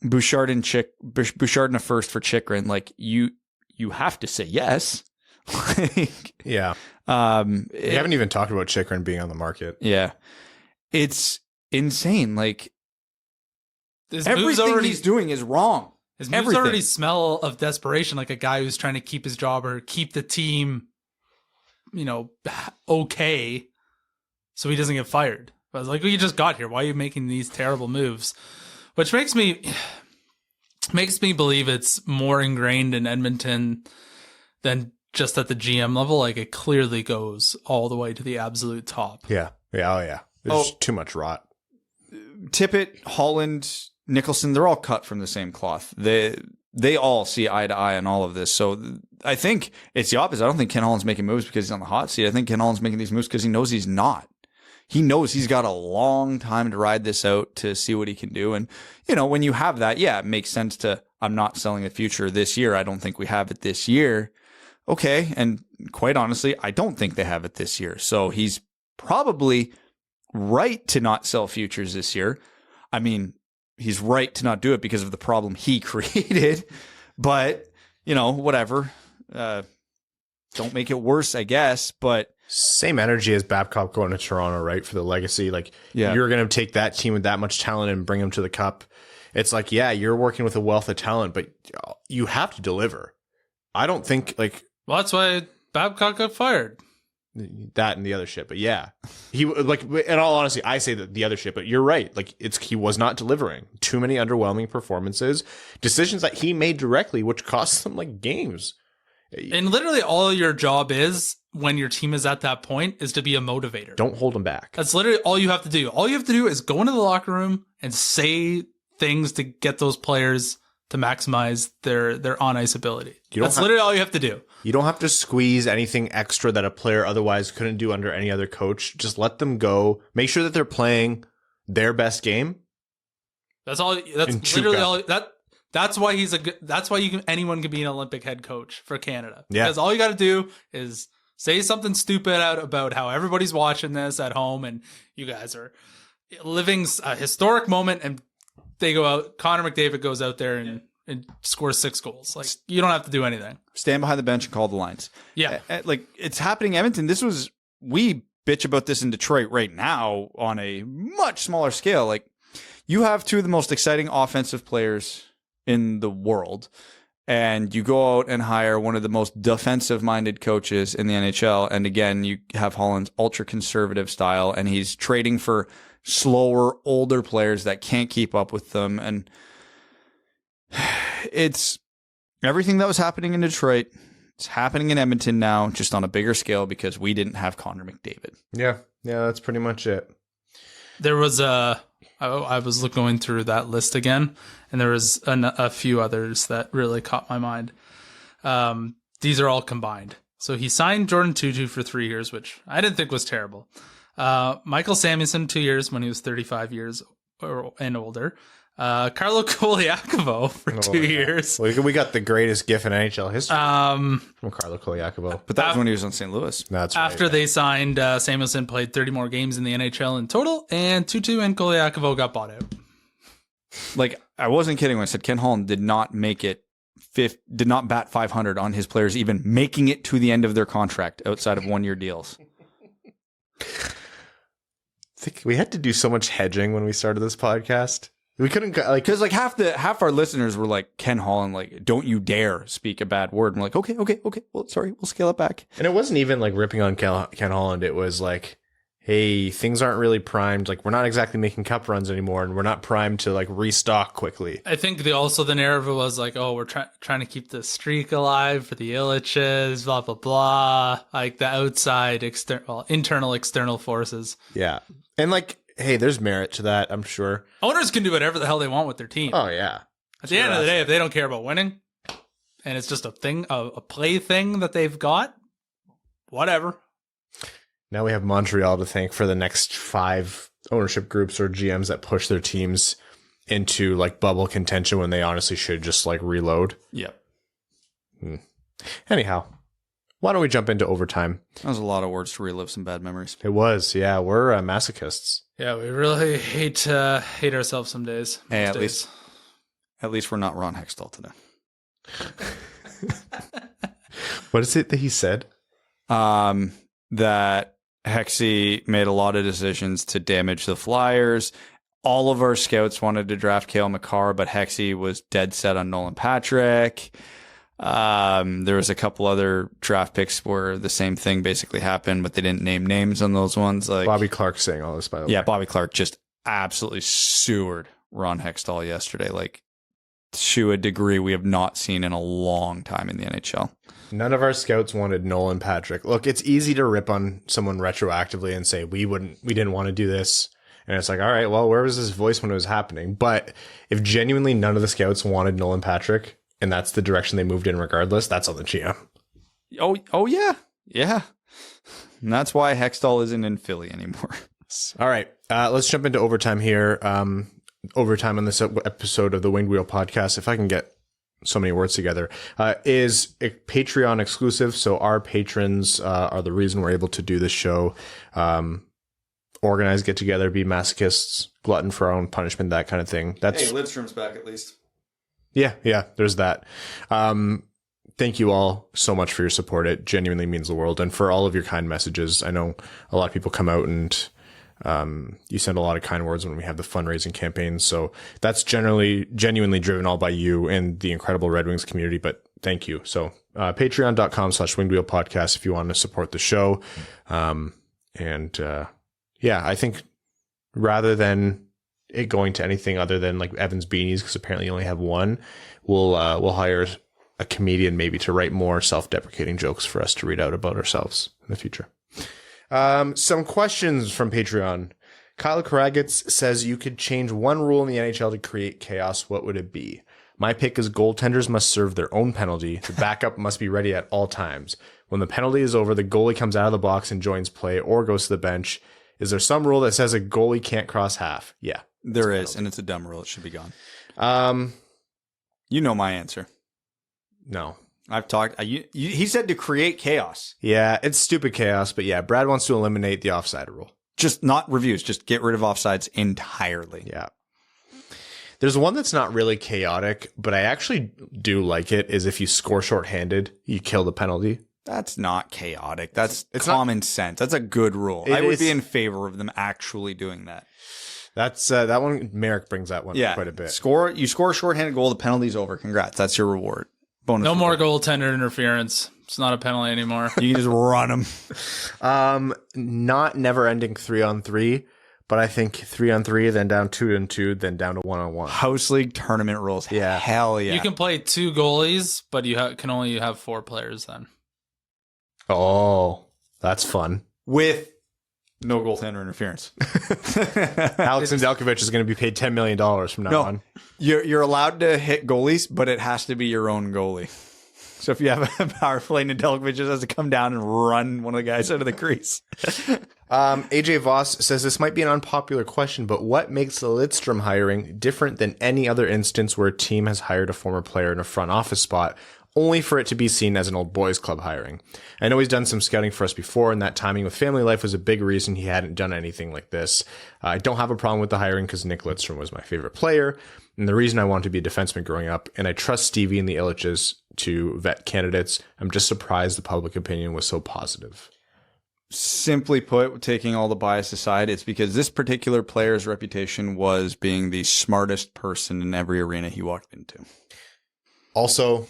Bouchard and a first for Chychrun, like, you have to say yes. Yeah. We haven't even talked about Chychrun being on the market. Yeah. It's insane. Like, everything he's doing is wrong. His moves already smell of desperation, like a guy who's trying to keep his job or keep the team, okay, so he doesn't get fired. But I was like, well, you just got here. Why are you making these terrible moves? Which makes me believe it's more ingrained in Edmonton than just at the GM level. Like, it clearly goes all the way to the absolute top. Yeah. Oh, yeah. There's too much rot. Tippett, Holland, Nicholson, they're all cut from the same cloth. They all see eye to eye on all of this. So I think it's the opposite. I don't think Ken Holland's making moves because he's on the hot seat. I think Ken Holland's making these moves because he knows he's not. He knows he's got a long time to ride this out to see what he can do. And, when you have that, yeah, it makes sense I'm not selling the future this year. I don't think we have it this year. Okay. And quite honestly, I don't think they have it this year. So he's probably right to not sell futures this year. I mean, he's right to not do it because of the problem he created. But, whatever. Don't make it worse, I guess. But same energy as Babcock going to Toronto, right? For the legacy. Like, you're going to take that team with that much talent and bring them to the cup. It's like, yeah, you're working with a wealth of talent, but you have to deliver. I don't think well, that's why Babcock got fired. That and the other shit, but yeah, he in all honesty, I say that the other shit, but you're right. Like he was not delivering. Too many underwhelming performances, decisions that he made directly, which cost them like games. And literally, all your job is when your team is at that point is to be a motivator. Don't hold them back. That's literally all you have to do. All you have to do is go into the locker room and say things to get those players to maximize their on ice ability. That's literally all you have to do. You don't have to squeeze anything extra that a player otherwise couldn't do under any other coach. Just let them go. Make sure that they're playing their best game. That's all. That's literally all. That's why anyone can be an Olympic head coach for Canada. Yeah. Because all you got to do is say something stupid out about how everybody's watching this at home and you guys are living a historic moment, and they go out. Connor McDavid goes out there and scores 6 goals. Like, you don't have to do anything. Stand behind the bench and call the lines. Yeah. Like, it's happening in Edmonton. We bitch about this in Detroit right now on a much smaller scale. Like, you have 2 of the most exciting offensive players in the world, and you go out and hire one of the most defensive-minded coaches in the NHL. And again, you have Holland's ultra-conservative style, and he's trading for slower, older players that can't keep up with them. And it's everything that was happening in Detroit. It's happening in Edmonton now, just on a bigger scale because we didn't have Connor McDavid. Yeah, that's pretty much it. There was I was going through that list again, and there was a few others that really caught my mind. These are all combined. So he signed Jordan Tootoo for 3 years, which I didn't think was terrible. Michael Samuelson, 2 years when he was 35 years and older. Carlo Koliakovo for 2 years. We got the greatest GIF in NHL history from Carlo Koliakovo. But that was when he was on St. Louis. That's after right. They signed Samuelson, played 30 more games in the NHL in total, and Tootoo and Koliakovo got bought out. Like, I wasn't kidding when I said Ken Holland did not make it. Did not bat 500 on his players even making it to the end of their contract outside of 1-year deals. I think we had to do so much hedging when we started this podcast. We couldn't because half our listeners were like, Ken Holland, like, don't you dare speak a bad word. And we're like, okay. Well, sorry, we'll scale it back. And it wasn't even like ripping on Ken Holland. It was like, hey, things aren't really primed. Like, we're not exactly making cup runs anymore, and we're not primed to like restock quickly. I think the narrative was like, oh, we're trying to keep the streak alive for the Illiches, blah blah blah. Like the outside internal external forces. Yeah, and like, hey, there's merit to that, I'm sure. Owners can do whatever the hell they want with their team. Oh yeah. At the end of the day, if they don't care about winning, and it's just a thing, a play thing that they've got, whatever. Now we have Montreal to thank for the next 5 ownership groups or GMs that push their teams into like bubble contention when they honestly should just like reload. Yep. Anyhow, why don't we jump into overtime? That was a lot of words to relive some bad memories. It was, yeah. We're masochists. Yeah, we really hate ourselves some days. Hey, at least we're not Ron Hextall today. What is it that he said? That Hexy made a lot of decisions to damage the Flyers. All of our scouts wanted to draft Cale Makar, but Hexy was dead set on Nolan Patrick. There was a couple other draft picks where the same thing basically happened, but they didn't name names on those ones. Like Bobby Clark saying all this, by the way. Yeah, Bobby Clark just absolutely sewered Ron Hextall yesterday, like to a degree we have not seen in a long time in the NHL. None of our scouts wanted Nolan Patrick. Look, it's easy to rip on someone retroactively and say we didn't want to do this. And it's like, all right, well, where was his voice when it was happening? But if genuinely none of the scouts wanted Nolan Patrick, and that's the direction they moved in regardless, that's on the GM. Oh yeah. Yeah. And that's why Hextall isn't in Philly anymore. All right. Let's jump into overtime here. Overtime on this episode of the Winged Wheel podcast, if I can get so many words together, is a Patreon exclusive. So our patrons are the reason we're able to do this show. Organize, get together, be masochists, glutton for our own punishment, that kind of thing. That's Lidstrom's back at least. Yeah, there's that. thank you all so much for your support. It genuinely means the world. And for all of your kind messages. I know a lot of people come out and you send a lot of kind words when we have the fundraising campaigns. So that's genuinely driven all by you and the incredible Red Wings community. But thank you. So patreon.com/wingedwheel podcast if you want to support the show. I think rather than it going to anything other than like Evan's beanies, because apparently you only have one, we'll hire a comedian maybe to write more self-deprecating jokes for us to read out about ourselves in the future. Some questions from Patreon. Kyle Karagitz says you could change one rule in the NHL to create chaos. What would it be? My pick is goaltenders must serve their own penalty. The backup must be ready at all times. When the penalty is over, the goalie comes out of the box and joins play or goes to the bench. Is there some rule that says a goalie can't cross half? Yeah, there is, and it's a dumb rule. It should be gone. You know my answer. No. I've talked. He said to create chaos. Yeah, it's stupid chaos, but yeah, Brad wants to eliminate the offside rule. Just not reviews. Just get rid of offsides entirely. Yeah. There's one that's not really chaotic, but I actually do like it, is if you score shorthanded, you kill the penalty. That's not chaotic. It's common sense. That's a good rule. I would be in favor of them actually doing that. That's that one. Merrick brings that one quite a bit. You score a shorthanded goal, the penalty's over. Congrats. That's your reward. Bonus no reward. more goaltender interference. It's not a penalty anymore. You can just run them. Not never ending 3-on-3, but I think 3-on-3, then down 2-on-2, then down to 1-on-1. House league tournament rules. Yeah. Hell yeah. You can play 2 goalies, but you can only have 4 players then. Oh, that's fun. With no goaltender interference. Alex Nedeljkovic is going to be paid $10 million from now on. You're allowed to hit goalies, but it has to be your own goalie. So if you have a power play, Nedeljkovic just has to come down and run one of the guys out of the crease. AJ Voss says this might be an unpopular question, but what makes the Lidstrom hiring different than any other instance where a team has hired a former player in a front office spot, only for it to be seen as an old boys club hiring? I know he's done some scouting for us before, and that timing with family life was a big reason he hadn't done anything like this. I don't have a problem with the hiring because Nick Lidstrom was my favorite player, and the reason I wanted to be a defenseman growing up, and I trust Stevie and the Illiches to vet candidates. I'm just surprised the public opinion was so positive. Simply put, taking all the bias aside, it's because this particular player's reputation was being the smartest person in every arena he walked into. Also,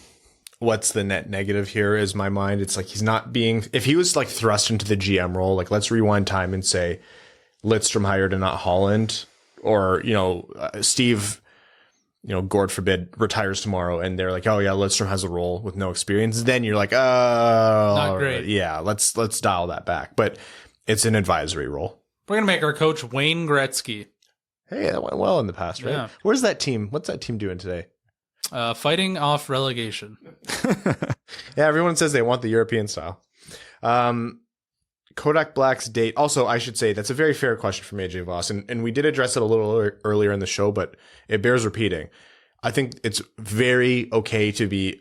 what's the net negative here is my mind. It's like he's not being, if he was like thrust into the GM role, like let's rewind time and say Lidstrom hired and not Holland, or, Steve, God forbid, retires tomorrow and they're like, oh yeah, Lidstrom has a role with no experience. Then you're like, oh, not great. Yeah, let's dial that back. But it's an advisory role. We're going to make our coach Wayne Gretzky. Hey, that went well in the past, right? Yeah. Where's that team? What's that team doing today? Fighting off relegation. Yeah, everyone says they want the European style. Kodak Black's date. Also, I should say that's a very fair question from AJ Voss, and we did address it a little earlier in the show, but it bears repeating. I think it's very okay to be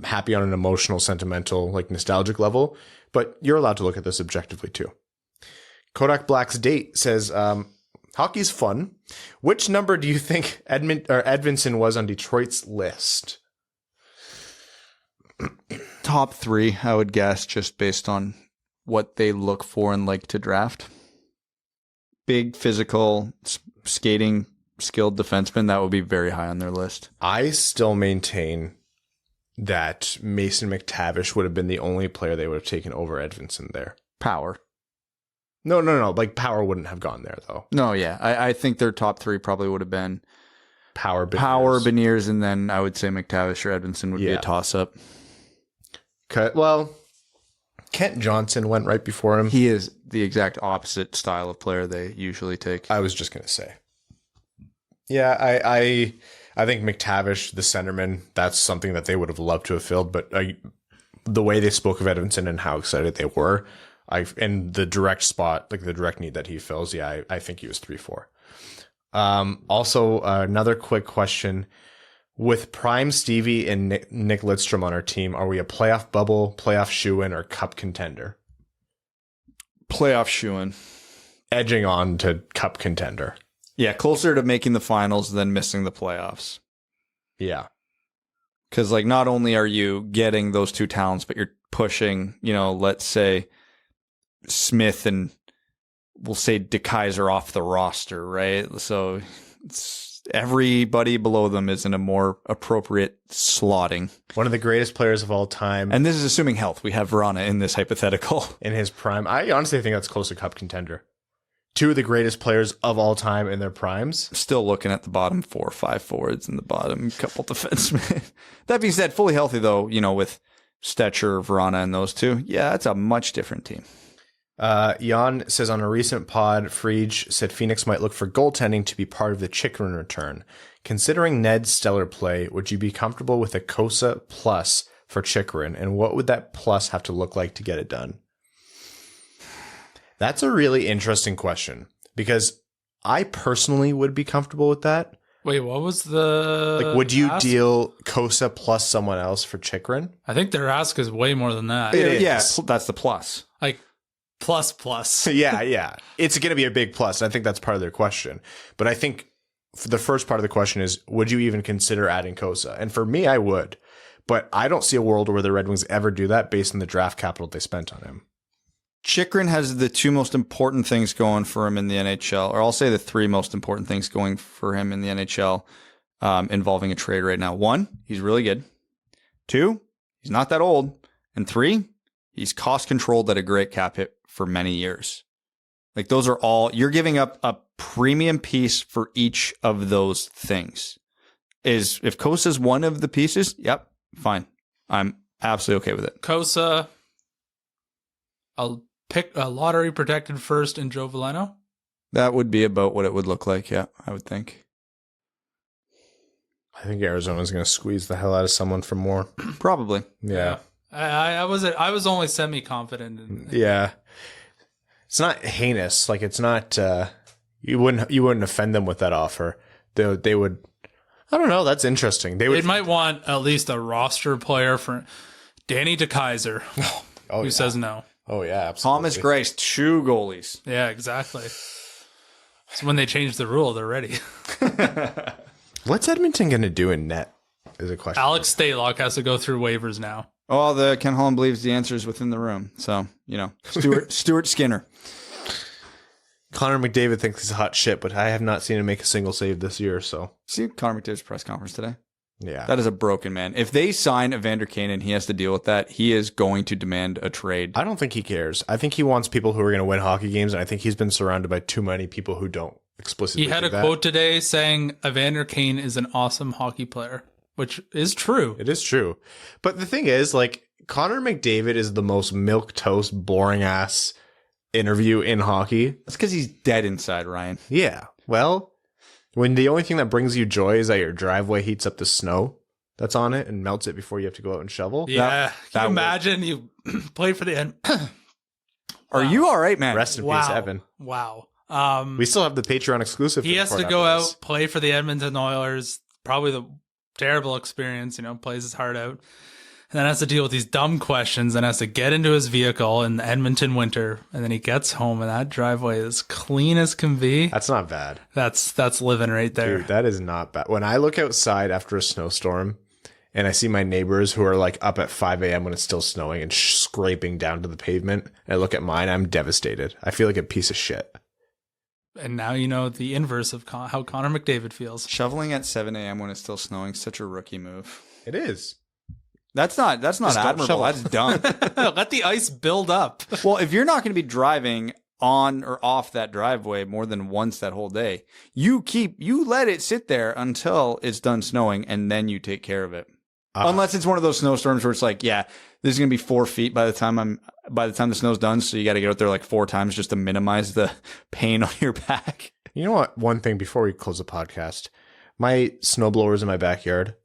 happy on an emotional, sentimental, like nostalgic level, but you're allowed to look at this objectively too. Kodak Black's date says, hockey's fun. Which number do you think Edmondson was on Detroit's list? Top 3, I would guess, just based on what they look for and like to draft. Big, physical, skating, skilled defenseman, that would be very high on their list. I still maintain that Mason McTavish would have been the only player they would have taken over Edmondson there. Power. No. Like, Power wouldn't have gone there, though. No, yeah. I think their top 3 probably would have been Power, Beniers, and then I would say McTavish or Edmondson would be a toss-up. Well, Kent Johnson went right before him. He is the exact opposite style of player they usually take. I was just going to say. Yeah, I think McTavish, the centerman, that's something that they would have loved to have filled, but the way they spoke of Edmonton and how excited they were, and the direct spot, like the direct need that he fills, yeah, I think he was 3-4. Also, another quick question. With Prime Stevie and Nick Lidstrom on our team, are we a playoff bubble, playoff shoo-in, or cup contender? Playoff shoo-in. Edging on to cup contender. Yeah, closer to making the finals than missing the playoffs. Yeah. Because, like, not only are you getting those two talents, but you're pushing, let's say Smith and we'll say DeKaiser off the roster, right? So everybody below them is in a more appropriate slotting. One of the greatest players of all time. And this is assuming health. We have Verana in this hypothetical. In his prime. I honestly think that's close to cup contender. Two of the greatest players of all time in their primes. Still looking at the bottom 4 or 5 forwards and the bottom couple defensemen. That being said, fully healthy though, with Stetcher, Verana, and those two, yeah, that's a much different team. Jan says on a recent pod, Frege said Phoenix might look for goaltending to be part of the Chychrun return. Considering Ned's stellar play, would you be comfortable with a Kosa plus for Chychrun? And what would that plus have to look like to get it done? That's a really interesting question because I personally would be comfortable with that. Wait, what was the like? Would you ask? deal Kosa plus someone else for Chychrun? I think their ask is way more than that. Yeah, that's the plus. Like plus. Yeah. It's going to be a big plus. And I think that's part of their question. But I think for the first part of the question is, would you even consider adding Kosa? And for me, I would. But I don't see a world where the Red Wings ever do that based on the draft capital they spent on him. Chychrun has the two most important things going for him in the NHL, or I'll say the three most important things going for him in the NHL involving a trade right now. 1, he's really good. 2, he's not that old. And 3, he's cost controlled at a great cap hit for many years. Like those are all, you're giving up a premium piece for each of those things. If Kosa's one of the pieces, yep, fine. I'm absolutely okay with it. Kosa, I'll pick a lottery protected first in Joe Veleno. That would be about what it would look like, yeah, I would think. I think Arizona's going to squeeze the hell out of someone for more. Probably. Yeah. I was only semi-confident. Yeah. It's not heinous. Like it's not, you wouldn't offend them with that offer. They would, I don't know. That's interesting. They might want at least a roster player for Danny DeKaiser. Who says no? Oh yeah, absolutely. Thomas Greiss, 2 goalies. Yeah, exactly. So when they change the rule, they're ready. What's Edmonton going to do in net is a question. Alex Stalock has to go through waivers now. Oh, the Ken Holland believes the answer is within the room. So, Stuart Skinner. Connor McDavid thinks he's hot shit, but I have not seen him make a single save this year. So See Connor McDavid's press conference today? Yeah. That is a broken man. If they sign Evander Kane and he has to deal with that, he is going to demand a trade. I don't think he cares. I think he wants people who are going to win hockey games, and I think he's been surrounded by too many people who don't explicitly He had a quote today saying Evander Kane is an awesome hockey player, which is true. It is true. But the thing is, like, Connor McDavid is the most milquetoast, boring-ass interview in hockey. That's because he's dead inside, Ryan. Yeah. Well, when the only thing that brings you joy is that your driveway heats up the snow that's on it and melts it before you have to go out and shovel. Yeah. Can you imagine you played for the end? Are you all right, man? Rest in peace, Evan. Wow. We still have the Patreon exclusive. He has to go out, play for the Edmonton Oilers. Probably the terrible experience, plays his heart out. And then has to deal with these dumb questions and has to get into his vehicle in the Edmonton winter. And then he gets home and that driveway is clean as can be. That's not bad. That's living right there. Dude, that is not bad. When I look outside after a snowstorm and I see my neighbors who are like up at 5 a.m. when it's still snowing and scraping down to the pavement, and I look at mine, I'm devastated. I feel like a piece of shit. And now you know the inverse of how Connor McDavid feels. Shoveling at 7 a.m. when it's still snowing, such a rookie move. It is. That's not admirable. That's dumb. Let the ice build up. Well, if you're not going to be driving on or off that driveway more than once that whole day, you let it sit there until it's done snowing, and then you take care of it. Unless it's one of those snowstorms where it's like, yeah, this is going to be 4 feet by the time the snow's done, so you got to get out there like 4 times just to minimize the pain on your back. You know what? One thing before we close the podcast, my snowblower's in my backyard.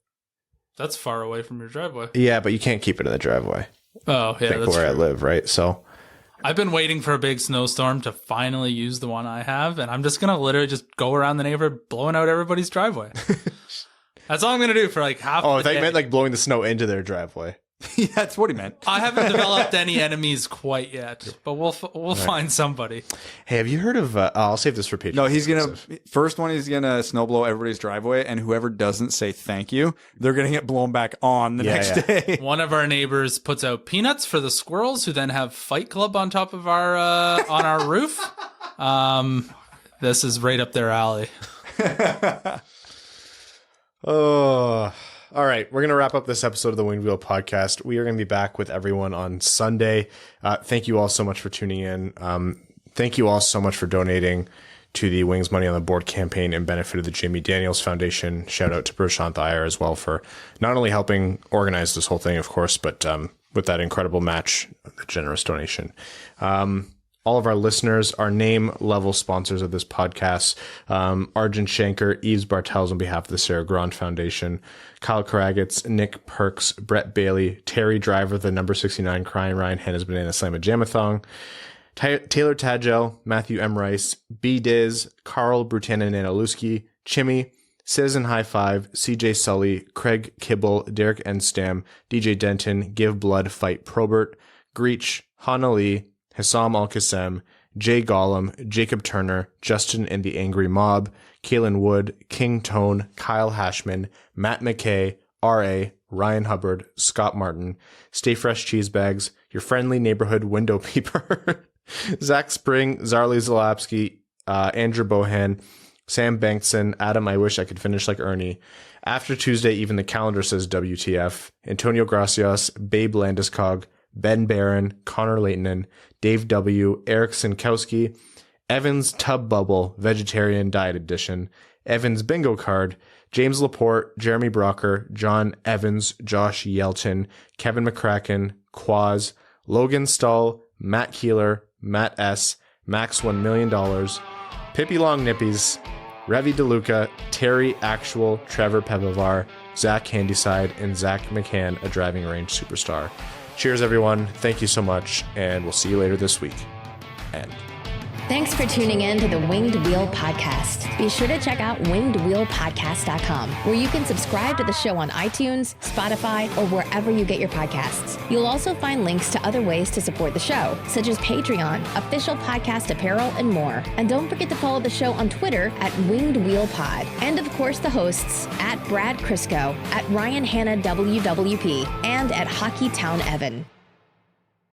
That's far away from your driveway. Yeah, but you can't keep it in the driveway. Oh, yeah, that's where true. I live, right? So I've been waiting for a big snowstorm to finally use the one I have, and I'm just going to literally just go around the neighborhood blowing out everybody's driveway. That's all I'm going to do for like half the day. I thought you meant like blowing the snow into their driveway. That's what he meant. I haven't developed any enemies quite yet, but we'll find somebody. Hey, have you heard of? I'll save this for Patreon. No, he's gonna snowblow everybody's driveway, and whoever doesn't say thank you, they're gonna get blown back on the next day. One of our neighbors puts out peanuts for the squirrels, who then have Fight Club on top of our on our roof. This is right up their alley. Oh. All right, we're going to wrap up this episode of the Winged Wheel podcast. We are going to be back with everyone on Sunday. Thank you all so much for tuning in. Thank you all so much for donating to the Wings Money on the Board campaign in benefit of the Jamie Daniels Foundation. Shout out to Prashant Iyer as well for not only helping organize this whole thing, of course, but with that incredible match, the generous donation. All of our listeners are name-level sponsors of this podcast. Arjun Shankar, Yves Bartels on behalf of the Sarah Grand Foundation, Kyle Karagitz, Nick Perks, Brett Bailey, Terry Driver, the number 69 crying Ryan Hannah's Banana Slam Jamathon, Taylor Tadgel, Matthew M. Rice, B. Diz, Carl Brutanen Analuski, Chimmy, Citizen High Five, CJ Sully, Craig Kibble, Derek Enstam, DJ Denton, Give Blood, Fight Probert, Greach, Hana Lee, Hassam Al-Qassem, Jay Gollum, Jacob Turner, Justin and the Angry Mob, Kaylin Wood, King Tone, Kyle Hashman, Matt McKay, R.A., Ryan Hubbard, Scott Martin, Stay Fresh Cheese Bags, Your Friendly Neighborhood Window Peeper, Zach Spring, Zarly Zalapsky, Andrew Bohan, Sam Bankson, Adam I Wish I Could Finish Like Ernie, After Tuesday Even the Calendar Says WTF, Antonio Gracias, Babe Landeskog, Ben Barron, Connor Leightonen, Dave W., Eric Sinkowski, Evans Tub Bubble, Vegetarian Diet Edition, Evans Bingo Card, James Laporte, Jeremy Brocker, John Evans, Josh Yelton, Kevin McCracken, Quaz, Logan Stull, Matt Keeler, Matt S., Max $1 million, Pippi Long Nippies, Revi DeLuca, Terry Actual, Trevor Pebavar, Zach Handyside, and Zach McCann, a driving range superstar. Cheers, everyone. Thank you so much, and we'll see you later this week. And Thanks for tuning in to the Winged Wheel Podcast. Be sure to check out wingedwheelpodcast.com, where you can subscribe to the show on iTunes, Spotify, or wherever you get your podcasts. You'll also find links to other ways to support the show, such as Patreon, official podcast apparel, and more. And don't forget to follow the show on Twitter at Winged Wheel Pod. And of course, the hosts at Brad Crisco, at Ryan Hanna WWP, and at Hockeytown Evan.